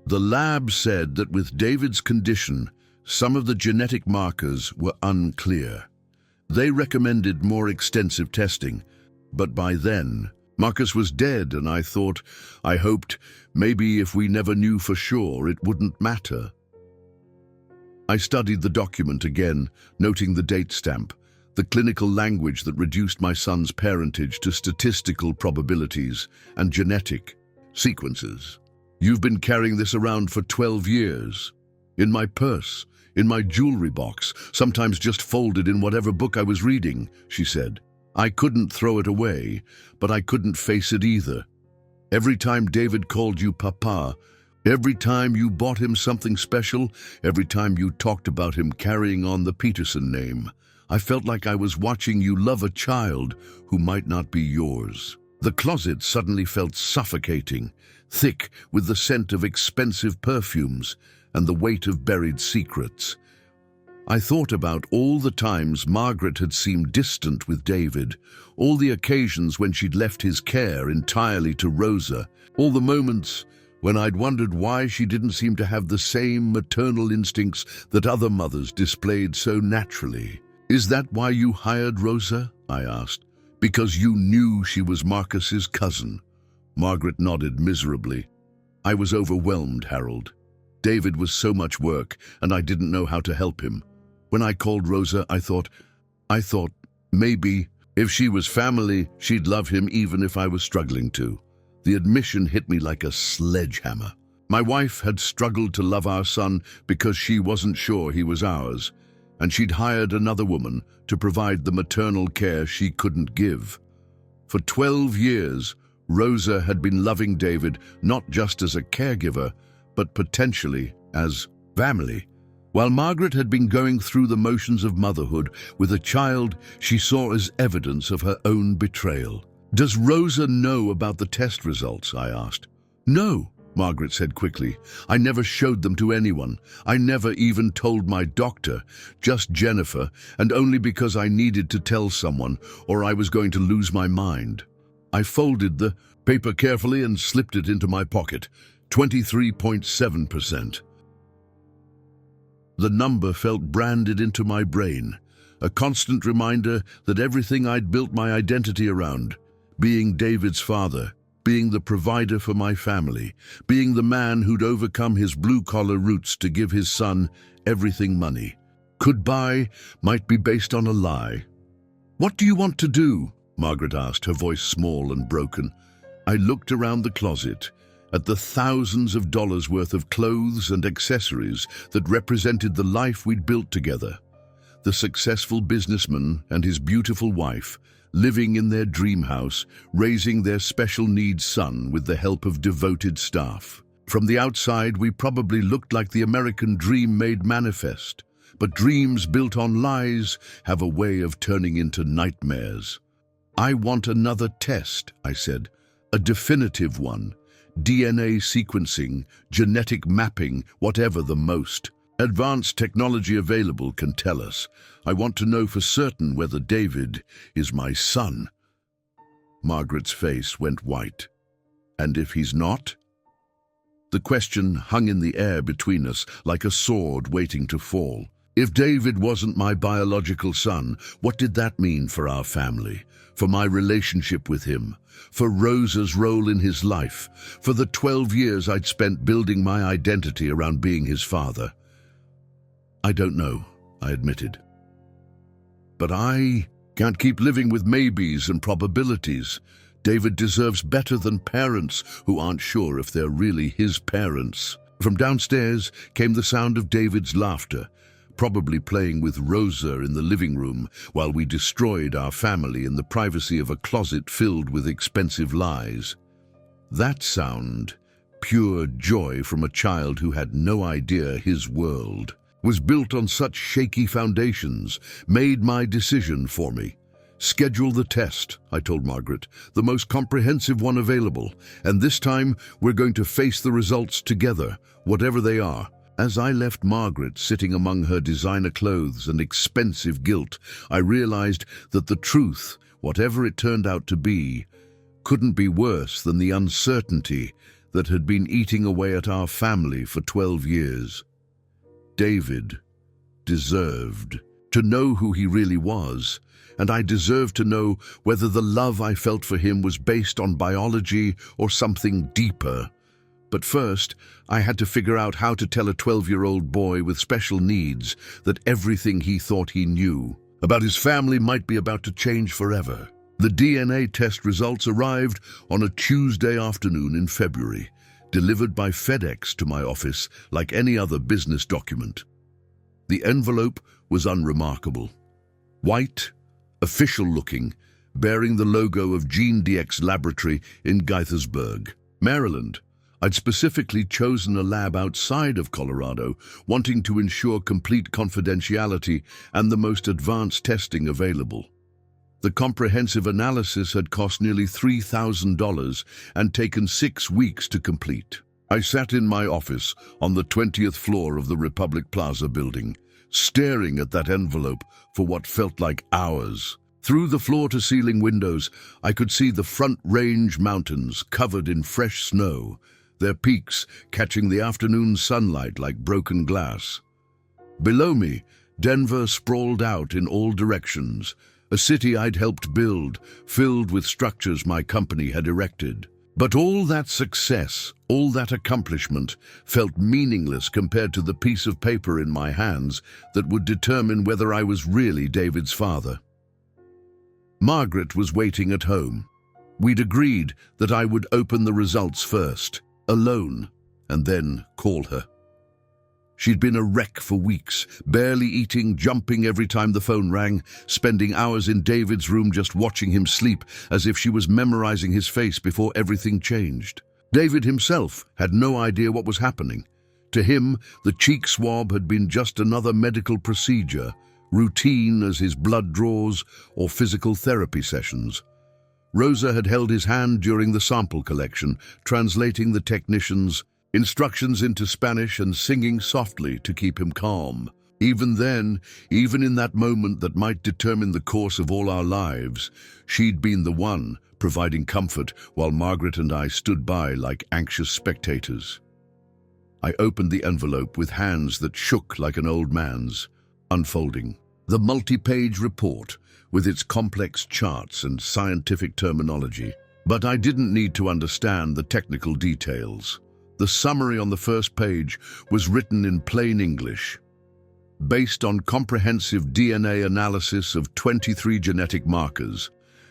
The lab said that with David's condition, some of the genetic markers were unclear. They recommended more extensive testing, but by then, Marcus was dead, and I hoped, maybe if we never knew for sure, it wouldn't matter. I studied the document again, noting the date stamp, the clinical language that reduced my son's parentage to statistical probabilities and genetic sequences. You've been carrying this around for 12 years. In my purse, in my jewelry box, sometimes just folded in whatever book I was reading, she said. I couldn't throw it away, but I couldn't face it either. Every time David called you Papa, every time you bought him something special, every time you talked about him carrying on the Peterson name, I felt like I was watching you love a child who might not be yours. The closet suddenly felt suffocating, thick with the scent of expensive perfumes and the weight of buried secrets. I thought about all the times Margaret had seemed distant with David, all the occasions when she'd left his care entirely to Rosa, all the moments when I'd wondered why she didn't seem to have the same maternal instincts that other mothers displayed so naturally. Is that why you hired Rosa? I asked. Because you knew she was Marcus's cousin. Margaret nodded miserably. I was overwhelmed, Harold. David was so much work, and I didn't know how to help him. When I called Rosa, I thought, maybe if she was family, she'd love him even if I was struggling to. The admission hit me like a sledgehammer. My wife had struggled to love our son because she wasn't sure he was ours, and she'd hired another woman to provide the maternal care she couldn't give. For 12 years, Rosa had been loving David not just as a caregiver, but potentially as family. While Margaret had been going through the motions of motherhood with a child she saw as evidence of her own betrayal. Does Rosa know about the test results? I asked. No, Margaret said quickly. I never showed them to anyone. I never even told my doctor, just Jennifer, and only because I needed to tell someone or I was going to lose my mind. I folded the paper carefully and slipped it into my pocket. 23.7%. The number felt branded into my brain, a constant reminder that everything I'd built my identity around, being David's father, being the provider for my family, being the man who'd overcome his blue-collar roots to give his son everything money could buy, might be based on a lie. What do you want to do? Margaret asked, her voice small and broken. I looked around the closet, at the thousands of dollars worth of clothes and accessories that represented the life we'd built together. The successful businessman and his beautiful wife, living in their dream house, raising their special needs son with the help of devoted staff. From the outside, we probably looked like the American dream made manifest, but dreams built on lies have a way of turning into nightmares. I want another test, I said, a definitive one. DNA sequencing, genetic mapping, whatever the most advanced technology available can tell us. I want to know for certain whether David is my son. Margaret's face went white. And if he's not? The question hung in the air between us like a sword waiting to fall. If David wasn't my biological son, what did that mean for our family, for my relationship with him, for Rosa's role in his life, for the 12 years I'd spent building my identity around being his father? I don't know, I admitted. But I can't keep living with maybes and probabilities. David deserves better than parents who aren't sure if they're really his parents. From downstairs came the sound of David's laughter, probably playing with Rosa in the living room while we destroyed our family in the privacy of a closet filled with expensive lies. That sound, pure joy from a child who had no idea his world was built on such shaky foundations, made my decision for me. Schedule the test, I told Margaret, the most comprehensive one available, and this time we're going to face the results together, whatever they are. As I left Margaret sitting among her designer clothes and expensive guilt, I realized that the truth, whatever it turned out to be, couldn't be worse than the uncertainty that had been eating away at our family for 12 years. David deserved to know who he really was, and I deserved to know whether the love I felt for him was based on biology or something deeper. But first, I had to figure out how to tell a 12-year-old boy with special needs that everything he thought he knew about his family might be about to change forever. The DNA test results arrived on a Tuesday afternoon in February, delivered by FedEx to my office like any other business document. The envelope was unremarkable. White, official-looking, bearing the logo of GeneDx Laboratory in Gaithersburg, Maryland. I'd specifically chosen a lab outside of Colorado, wanting to ensure complete confidentiality and the most advanced testing available. The comprehensive analysis had cost nearly $3,000 and taken 6 weeks to complete. I sat in my office on the 20th floor of the Republic Plaza building, staring at that envelope for what felt like hours. Through the floor-to-ceiling windows, I could see the Front Range Mountains covered in fresh snow, their peaks catching the afternoon sunlight like broken glass. Below me, Denver sprawled out in all directions, a city I'd helped build, filled with structures my company had erected. But all that success, all that accomplishment, felt meaningless compared to the piece of paper in my hands that would determine whether I was really David's father. Margaret was waiting at home. We'd agreed that I would open the results first, alone, and then call her. She'd been a wreck for weeks, barely eating, jumping every time the phone rang, spending hours in David's room just watching him sleep as if she was memorizing his face before everything changed. David himself had no idea what was happening. To him, the cheek swab had been just another medical procedure, routine as his blood draws or physical therapy sessions. Rosa had held his hand during the sample collection, translating the technician's instructions into Spanish and singing softly to keep him calm. Even then, even in that moment that might determine the course of all our lives, she'd been the one providing comfort while Margaret and I stood by like anxious spectators. I opened the envelope with hands that shook like an old man's, unfolding. The multi-page report with its complex charts and scientific terminology. But I didn't need to understand the technical details. The summary on the first page was written in plain English. Based on comprehensive DNA analysis of 23 genetic markers,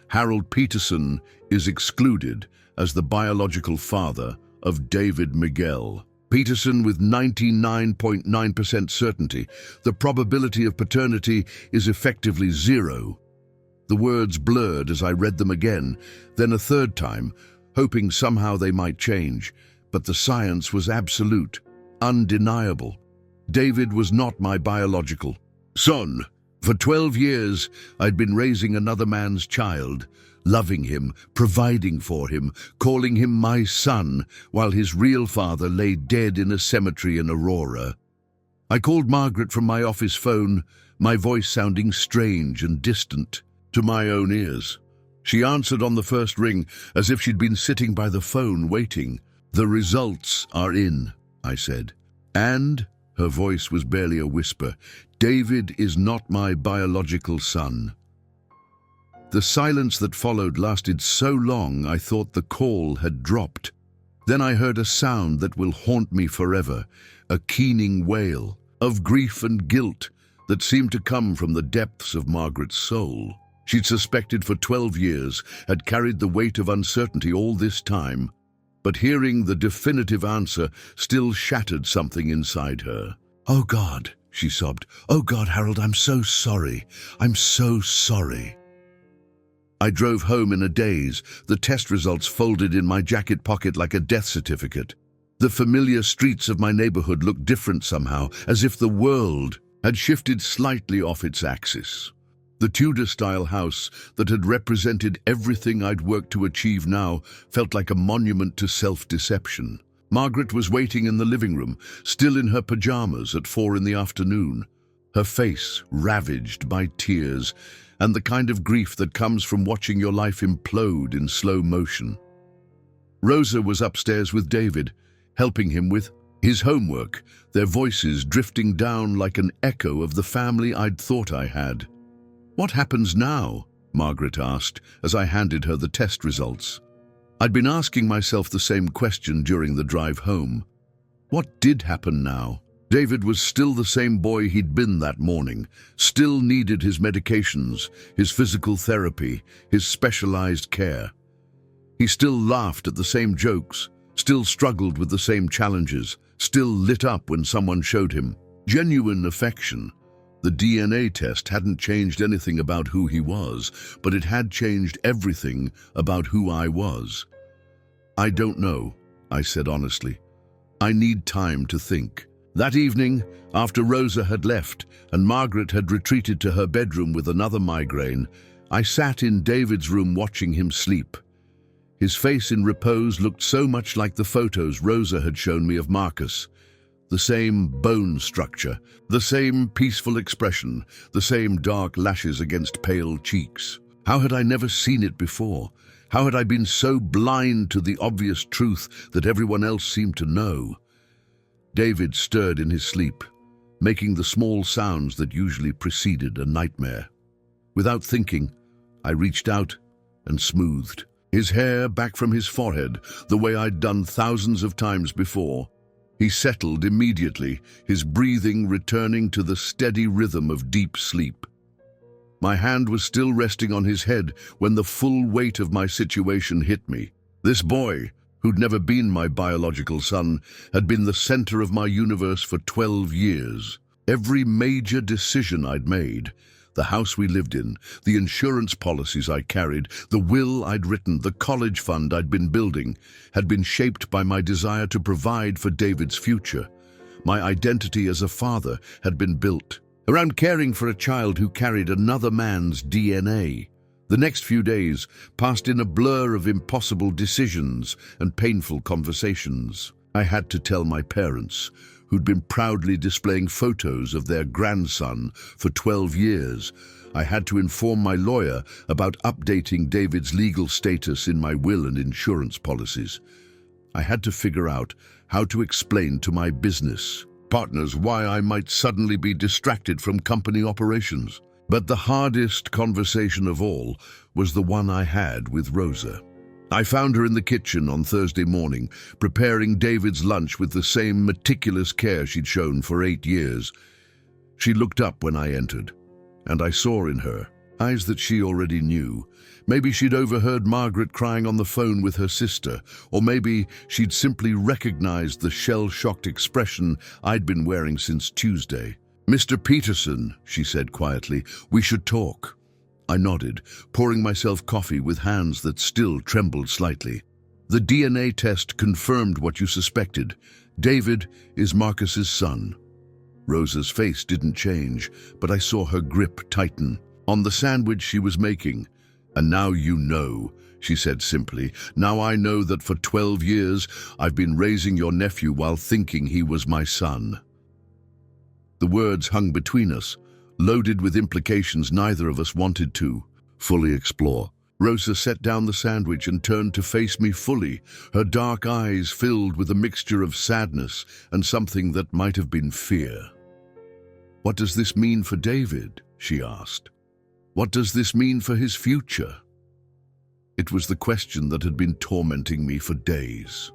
Harold Peterson is excluded as the biological father of David Miguel. Peterson, with 99.9% certainty, the probability of paternity is effectively 0. The words blurred as I read them again, then a third time, hoping somehow they might change. But the science was absolute, undeniable. David was not my biological son. For 12 years, I'd been raising another man's child, loving him, providing for him, calling him my son, while his real father lay dead in a cemetery in Aurora. I called Margaret from my office phone, my voice sounding strange and distant to my own ears. She answered on the first ring as if she'd been sitting by the phone waiting. "The results are in," I said. "And," her voice was barely a whisper, "David is not my biological son." The silence that followed lasted so long I thought the call had dropped. Then I heard a sound that will haunt me forever, a keening wail of grief and guilt that seemed to come from the depths of Margaret's soul. She'd suspected for 12 years, had carried the weight of uncertainty all this time, but hearing the definitive answer still shattered something inside her. "Oh God," she sobbed. "Oh God, Harold, I'm so sorry. I'm so sorry." I drove home in a daze, the test results folded in my jacket pocket like a death certificate. The familiar streets of my neighborhood looked different somehow, as if the world had shifted slightly off its axis. The Tudor-style house that had represented everything I'd worked to achieve now felt like a monument to self-deception. Margaret was waiting in the living room, still in her pajamas at 4 in the afternoon, her face ravaged by tears and the kind of grief that comes from watching your life implode in slow motion. Rosa was upstairs with David, helping him with his homework, their voices drifting down like an echo of the family I'd thought I had. "What happens now?" Margaret asked as I handed her the test results. I'd been asking myself the same question during the drive home. What did happen now? David was still the same boy he'd been that morning, still needed his medications, his physical therapy, his specialized care. He still laughed at the same jokes, still struggled with the same challenges, still lit up when someone showed him genuine affection. The DNA test hadn't changed anything about who he was, but it had changed everything about who I was. "I don't know," I said honestly. "I need time to think." That evening, after Rosa had left and Margaret had retreated to her bedroom with another migraine, I sat in David's room watching him sleep. His face in repose looked so much like the photos Rosa had shown me of Marcus. The same bone structure, the same peaceful expression, the same dark lashes against pale cheeks. How had I never seen it before? How had I been so blind to the obvious truth that everyone else seemed to know? David stirred in his sleep, making the small sounds that usually preceded a nightmare. Without thinking, I reached out and smoothed his hair back from his forehead the way I'd done thousands of times before. He settled immediately, his breathing returning to the steady rhythm of deep sleep. My hand was still resting on his head when the full weight of my situation hit me. This boy, who'd never been my biological son, had been the center of my universe for 12 years. Every major decision I'd made, the house we lived in, the insurance policies I carried, the will I'd written, the college fund I'd been building, had been shaped by my desire to provide for David's future. My identity as a father had been built around caring for a child who carried another man's DNA. The next few days passed in a blur of impossible decisions and painful conversations. I had to tell my parents, who'd been proudly displaying photos of their grandson for 12 years. I had to inform my lawyer about updating David's legal status in my will and insurance policies. I had to figure out how to explain to my business partners why I might suddenly be distracted from company operations. But the hardest conversation of all was the one I had with Rosa. I found her in the kitchen on Thursday morning, preparing David's lunch with the same meticulous care she'd shown for 8 years. She looked up when I entered, and I saw in her eyes that she already knew. Maybe she'd overheard Margaret crying on the phone with her sister, or maybe she'd simply recognized the shell-shocked expression I'd been wearing since Tuesday. "Mr. Peterson," she said quietly, "we should talk." I nodded, pouring myself coffee with hands that still trembled slightly. "The DNA test confirmed what you suspected. David is Marcus's son." Rosa's face didn't change, but I saw her grip tighten on the sandwich she was making. "And now you know," she said simply. "Now I know that for 12 years I've been raising your nephew while thinking he was my son." The words hung between us, loaded with implications neither of us wanted to fully explore. Rosa set down the sandwich and turned to face me fully, her dark eyes filled with a mixture of sadness and something that might have been fear. "What does this mean for David?" she asked. "What does this mean for his future?" It was the question that had been tormenting me for days.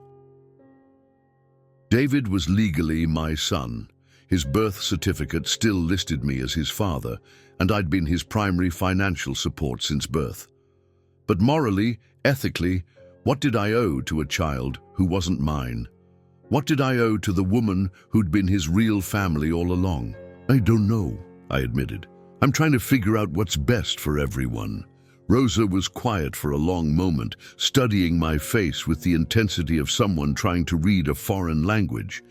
David was legally my son. His birth certificate still listed me as his father, and I'd been his primary financial support since birth. But morally, ethically, what did I owe to a child who wasn't mine? What did I owe to the woman who'd been his real family all along? I don't know, I admitted. I'm trying to figure out what's best for everyone. Rosa was quiet for a long moment, studying my face with the intensity of someone trying to read a foreign language.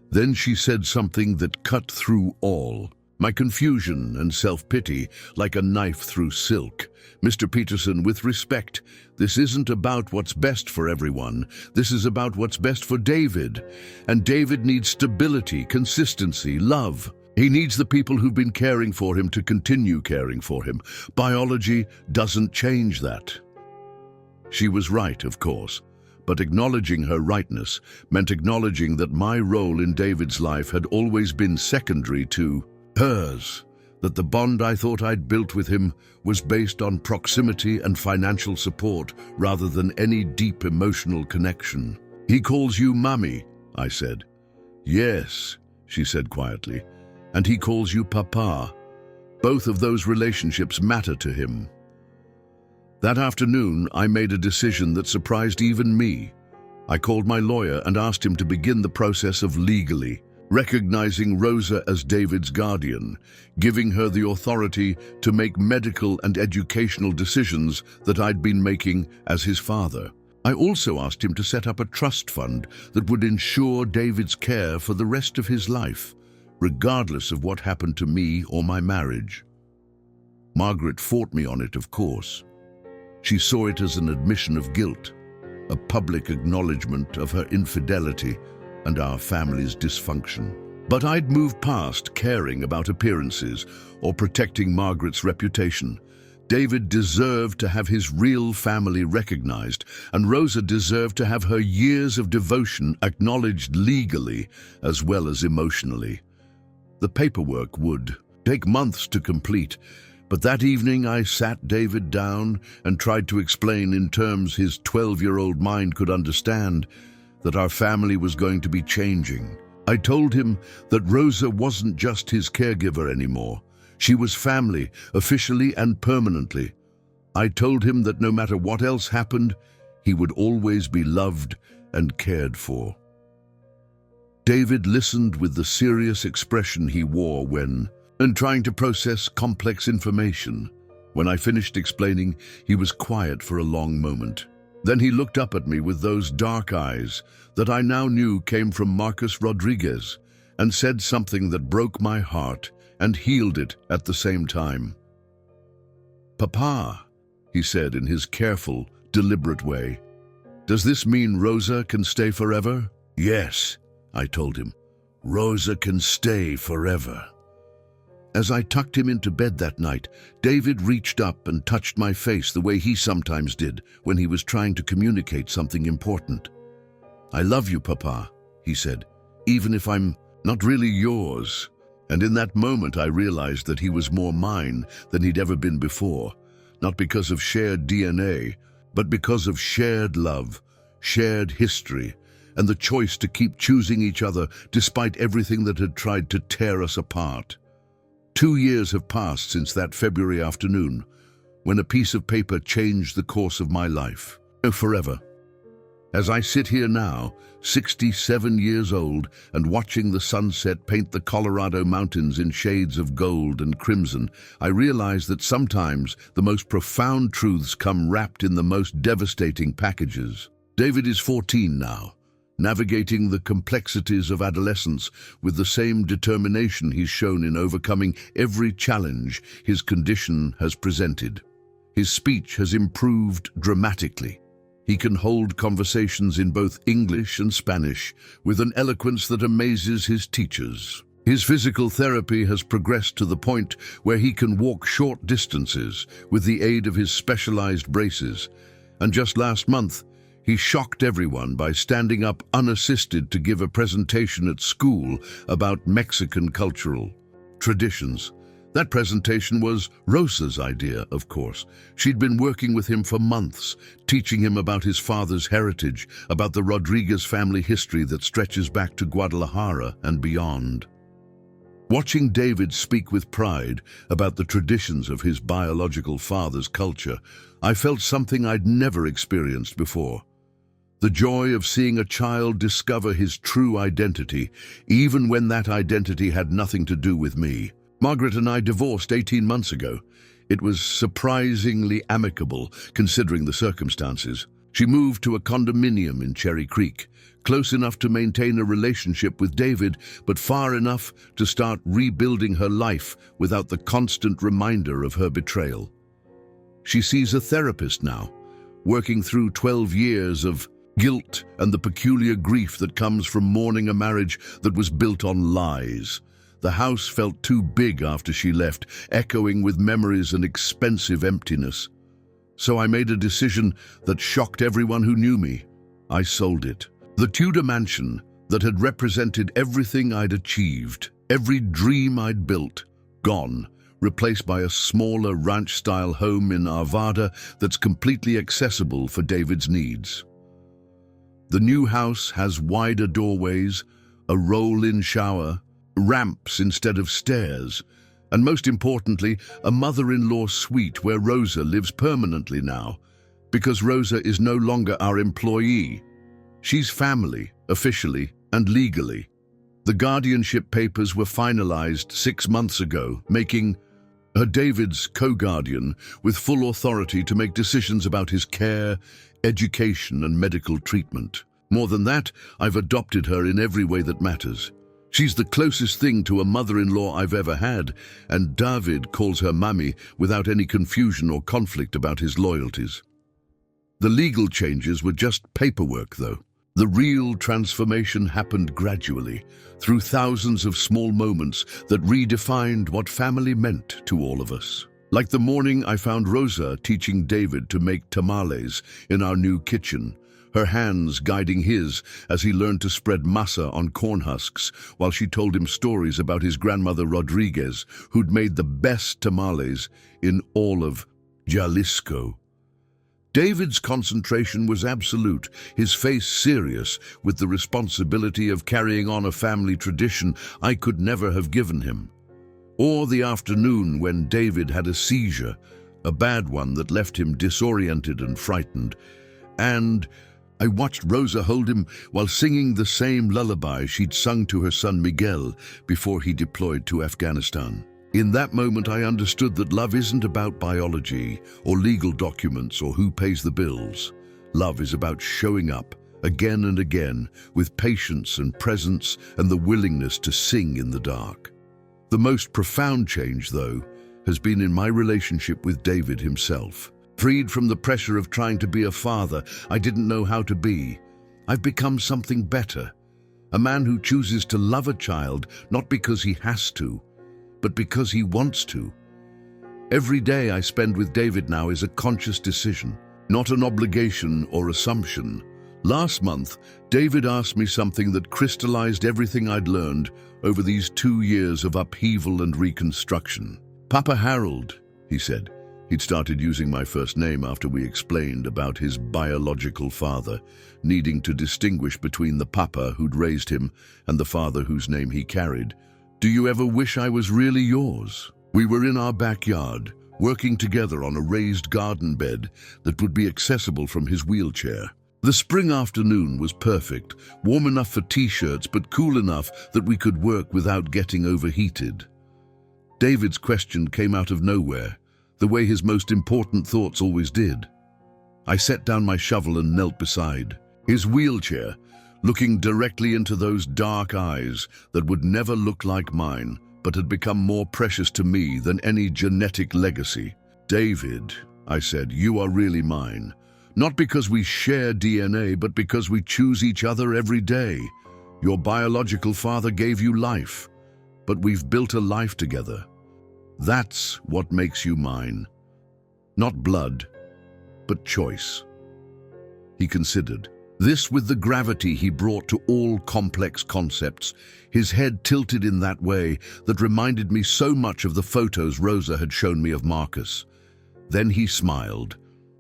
Then she said something that cut through all. My confusion and self-pity like a knife through silk. Mr. Peterson, with respect, this isn't about what's best for everyone. This is about what's best for David. And David needs stability, consistency, love. He needs the people who've been caring for him to continue caring for him. Biology doesn't change that. She was right, of course, but acknowledging her rightness meant acknowledging that my role in David's life had always been secondary to hers, that the bond I thought I'd built with him was based on proximity and financial support rather than any deep emotional connection. He calls you Mummy, I said. Yes, she said quietly. And he calls you Papa. Both of those relationships matter to him. That afternoon, I made a decision that surprised even me. I called my lawyer and asked him to begin the process of legally recognizing Rosa as David's guardian, giving her the authority to make medical and educational decisions that I'd been making as his father. I also asked him to set up a trust fund that would ensure David's care for the rest of his life, regardless of what happened to me or my marriage. Margaret fought me on it, of course. She saw it as an admission of guilt, a public acknowledgement of her infidelity and our family's dysfunction. But I'd moved past caring about appearances or protecting Margaret's reputation. David deserved to have his real family recognized, and Rosa deserved to have her years of devotion acknowledged legally as well as emotionally. The paperwork would take months to complete, but that evening I sat David down and tried to explain in terms his 12-year-old mind could understand that our family was going to be changing. I told him that Rosa wasn't just his caregiver anymore. She was family, officially and permanently. I told him that no matter what else happened, he would always be loved and cared for. David listened with the serious expression he wore when trying to process complex information. When I finished explaining, he was quiet for a long moment. Then he looked up at me with those dark eyes that I now knew came from Marcus Rodriguez and said something that broke my heart and healed it at the same time. "Papa," he said in his careful, deliberate way, "does this mean Rosa can stay forever?" "Yes," I told him. "Rosa can stay forever." As I tucked him into bed that night, David reached up and touched my face the way he sometimes did when he was trying to communicate something important. "I love you, Papa," he said, "even if I'm not really yours." And in that moment I realized that he was more mine than he'd ever been before, not because of shared DNA, but because of shared love, shared history, and the choice to keep choosing each other despite everything that had tried to tear us apart. 2 years have passed since that February afternoon, when a piece of paper changed the course of my life, forever. As I sit here now, 67 years old, and watching the sunset paint the Colorado mountains in shades of gold and crimson, I realize that sometimes the most profound truths come wrapped in the most devastating packages. David is 14 now, navigating the complexities of adolescence with the same determination he's shown in overcoming every challenge his condition has presented. His speech has improved dramatically. He can hold conversations in both English and Spanish with an eloquence that amazes his teachers. His physical therapy has progressed to the point where he can walk short distances with the aid of his specialized braces. And just last month, he shocked everyone by standing up unassisted to give a presentation at school about Mexican cultural traditions. That presentation was Rosa's idea, of course. She'd been working with him for months, teaching him about his father's heritage, about the Rodriguez family history that stretches back to Guadalajara and beyond. Watching David speak with pride about the traditions of his biological father's culture, I felt something I'd never experienced before. The joy of seeing a child discover his true identity, even when that identity had nothing to do with me. Margaret and I divorced 18 months ago. It was surprisingly amicable, considering the circumstances. She moved to a condominium in Cherry Creek, close enough to maintain a relationship with David, but far enough to start rebuilding her life without the constant reminder of her betrayal. She sees a therapist now, working through 12 years of guilt and the peculiar grief that comes from mourning a marriage that was built on lies. The house felt too big after she left, echoing with memories and expensive emptiness. So I made a decision that shocked everyone who knew me. I sold it. The Tudor mansion that had represented everything I'd achieved, every dream I'd built, gone, replaced by a smaller ranch-style home in Arvada that's completely accessible for David's needs. The new house has wider doorways, a roll-in shower, ramps instead of stairs, and most importantly, a mother-in-law suite where Rosa lives permanently now, because Rosa is no longer our employee. She's family, officially and legally. The guardianship papers were finalized 6 months ago, making her David's co-guardian with full authority to make decisions about his care, education, and medical treatment. More than that, I've adopted her in every way that matters. She's the closest thing to a mother-in-law I've ever had, and David calls her Mummy without any confusion or conflict about his loyalties. The legal changes were just paperwork, though. The real transformation happened gradually, through thousands of small moments that redefined what family meant to all of us. Like the morning I found Rosa teaching David to make tamales in our new kitchen, her hands guiding his as he learned to spread masa on corn husks while she told him stories about his grandmother Rodriguez, who'd made the best tamales in all of Jalisco. David's concentration was absolute, his face serious with the responsibility of carrying on a family tradition I could never have given him. Or the afternoon when David had a seizure, a bad one that left him disoriented and frightened, and I watched Rosa hold him while singing the same lullaby she'd sung to her son Miguel before he deployed to Afghanistan. In that moment, I understood that love isn't about biology or legal documents or who pays the bills. Love is about showing up again and again with patience and presence and the willingness to sing in the dark. The most profound change, though, has been in my relationship with David himself. Freed from the pressure of trying to be a father I didn't know how to be, I've become something better. A man who chooses to love a child not because he has to, but because he wants to. Every day I spend with David now is a conscious decision, not an obligation or assumption. Last month, David asked me something that crystallized everything I'd learned over these 2 years of upheaval and reconstruction. "Papa Harold," he said. He'd started using my first name after we explained about his biological father, needing to distinguish between the papa who'd raised him and the father whose name he carried. "Do you ever wish I was really yours?" We were in our backyard, working together on a raised garden bed that would be accessible from his wheelchair. The spring afternoon was perfect, warm enough for t-shirts but cool enough that we could work without getting overheated. David's question came out of nowhere, the way his most important thoughts always did. I set down my shovel and knelt beside his wheelchair, looking directly into those dark eyes that would never look like mine, but had become more precious to me than any genetic legacy. "David," I said, "you are really mine. Not because we share DNA, but because we choose each other every day. Your biological father gave you life, but we've built a life together. That's what makes you mine. Not blood, but choice." He considered. This with the gravity he brought to all complex concepts, his head tilted in that way that reminded me so much of the photos Rosa had shown me of Marcus. Then he smiled,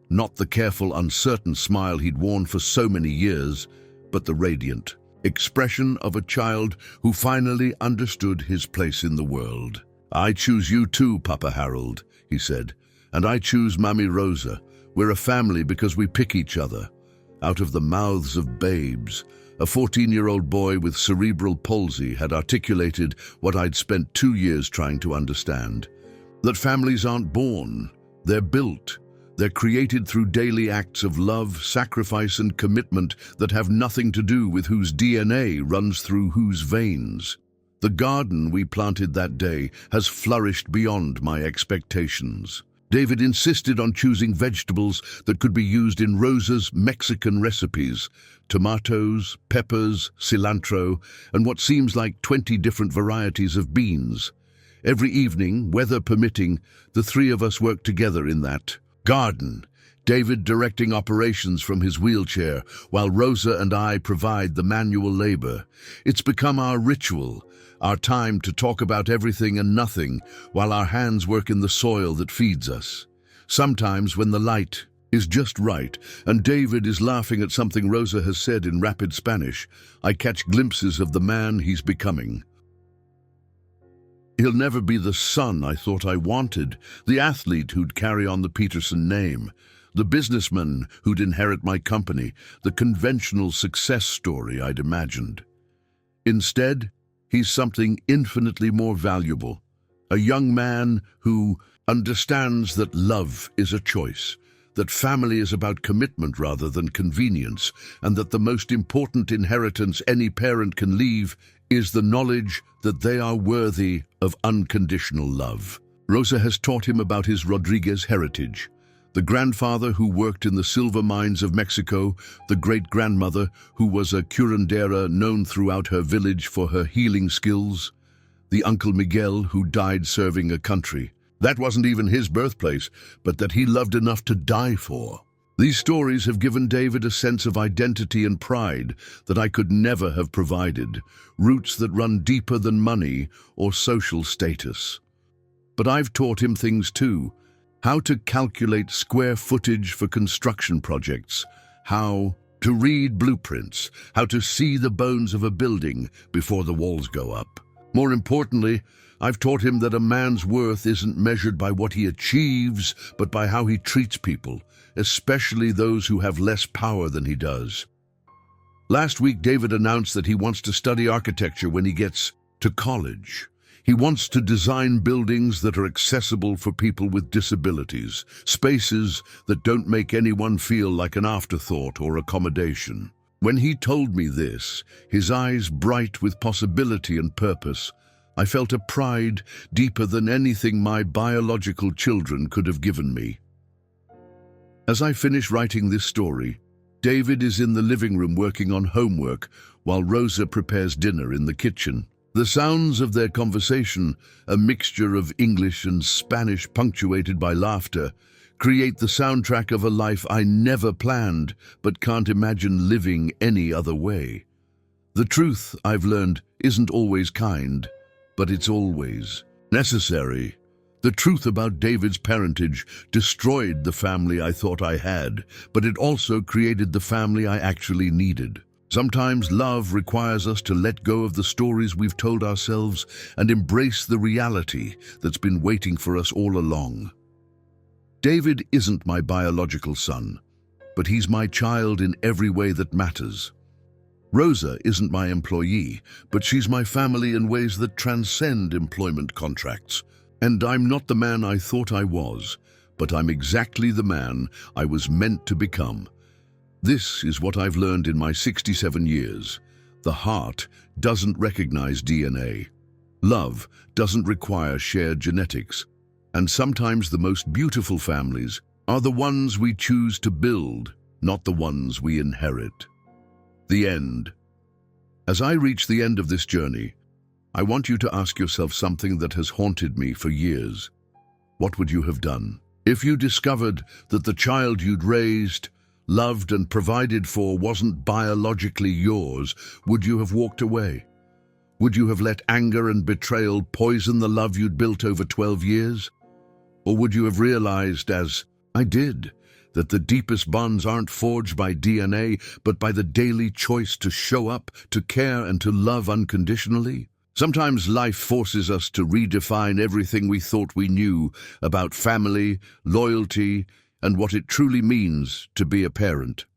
not the careful, uncertain smile he'd worn for so many years, but the radiant expression of a child who finally understood his place in the world. "I choose you too, Papa Harold," he said, "and I choose Mammy Rosa. We're a family because we pick each other. Out of the mouths of babes, A 14-year-old boy with cerebral palsy had articulated what I'd spent 2 years trying to understand. That families aren't born, they're built. They're created through daily acts of love, sacrifice, and commitment that have nothing to do with whose DNA runs through whose veins. The garden we planted that day has flourished beyond my expectations. David insisted on choosing vegetables that could be used in Rosa's Mexican recipes: tomatoes, peppers, cilantro, and what seems like 20 different varieties of beans. Every evening, weather permitting, the three of us worked together in that garden, David directing operations from his wheelchair, while Rosa and I provide the manual labor. It's become our ritual, our time to talk about everything and nothing, while our hands work in the soil that feeds us. Sometimes when the light is just right, and David is laughing at something Rosa has said in rapid Spanish, I catch glimpses of the man he's becoming. He'll never be the son I thought I wanted, the athlete who'd carry on the Peterson name, the businessman who'd inherit my company, the conventional success story I'd imagined. Instead, he's something infinitely more valuable, a young man who understands that love is a choice, that family is about commitment rather than convenience, and that the most important inheritance any parent can leave is the knowledge that they are worthy of unconditional love. Rosa has taught him about his Rodriguez heritage, the grandfather who worked in the silver mines of Mexico, the great-grandmother who was a curandera known throughout her village for her healing skills, the Uncle Miguel who died serving a country that wasn't even his birthplace, but that he loved enough to die for. These stories have given David a sense of identity and pride that I could never have provided, roots that run deeper than money or social status. But I've taught him things too: how to calculate square footage for construction projects, how to read blueprints, how to see the bones of a building before the walls go up. More importantly, I've taught him that a man's worth isn't measured by what he achieves, but by how he treats people, especially those who have less power than he does. Last week, David announced that he wants to study architecture when he gets to college. He wants to design buildings that are accessible for people with disabilities, spaces that don't make anyone feel like an afterthought or accommodation. When he told me this, his eyes bright with possibility and purpose, I felt a pride deeper than anything my biological children could have given me. As I finish writing this story, David is in the living room working on homework while Rosa prepares dinner in the kitchen. The sounds of their conversation, a mixture of English and Spanish punctuated by laughter, create the soundtrack of a life I never planned but can't imagine living any other way. The truth, I've learned, isn't always kind, but it's always necessary. The truth about David's parentage destroyed the family I thought I had, but it also created the family I actually needed. Sometimes love requires us to let go of the stories we've told ourselves and embrace the reality that's been waiting for us all along. David isn't my biological son, but he's my child in every way that matters. Rosa isn't my employee, but she's my family in ways that transcend employment contracts. And I'm not the man I thought I was, but I'm exactly the man I was meant to become. This is what I've learned in my 67 years. The heart doesn't recognize DNA. Love doesn't require shared genetics. And sometimes the most beautiful families are the ones we choose to build, not the ones we inherit. The end. As I reach the end of this journey, I want you to ask yourself something that has haunted me for years. What would you have done if you discovered that the child you'd raised, loved, and provided for wasn't biologically yours? Would you have walked away? Would you have let anger and betrayal poison the love you'd built over 12 years? Or would you have realized, as I did, that the deepest bonds aren't forged by DNA, but by the daily choice to show up, to care, and to love unconditionally? Sometimes life forces us to redefine everything we thought we knew about family, loyalty, and what it truly means to be a parent.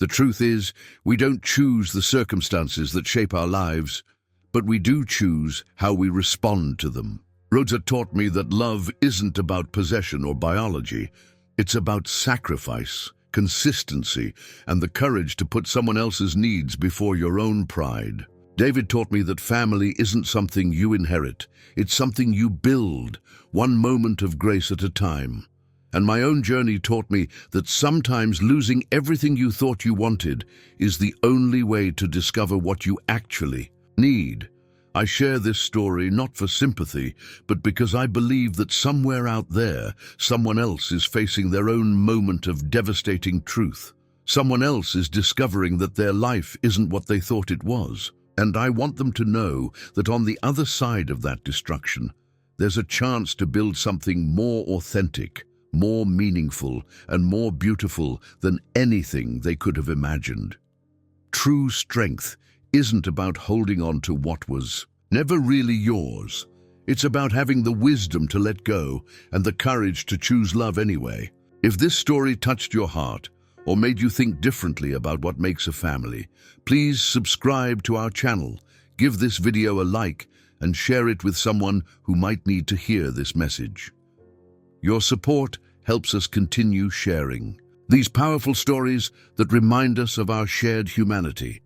The truth is, we don't choose the circumstances that shape our lives, but we do choose how we respond to them. Rosa taught me that love isn't about possession or biology. It's about sacrifice, consistency, and the courage to put someone else's needs before your own pride. David taught me that family isn't something you inherit. It's something you build, one moment of grace at a time. And my own journey taught me that sometimes losing everything you thought you wanted is the only way to discover what you actually need. I share this story not for sympathy, but because I believe that somewhere out there, someone else is facing their own moment of devastating truth. Someone else is discovering that their life isn't what they thought it was. And I want them to know that on the other side of that destruction, there's a chance to build something more authentic, more meaningful, and more beautiful than anything they could have imagined. True strength isn't about holding on to what was never really yours. It's about having the wisdom to let go and the courage to choose love anyway. If this story touched your heart or made you think differently about what makes a family, please subscribe to our channel, give this video a like, and share it with someone who might need to hear this message. Your support helps us continue sharing these powerful stories that remind us of our shared humanity.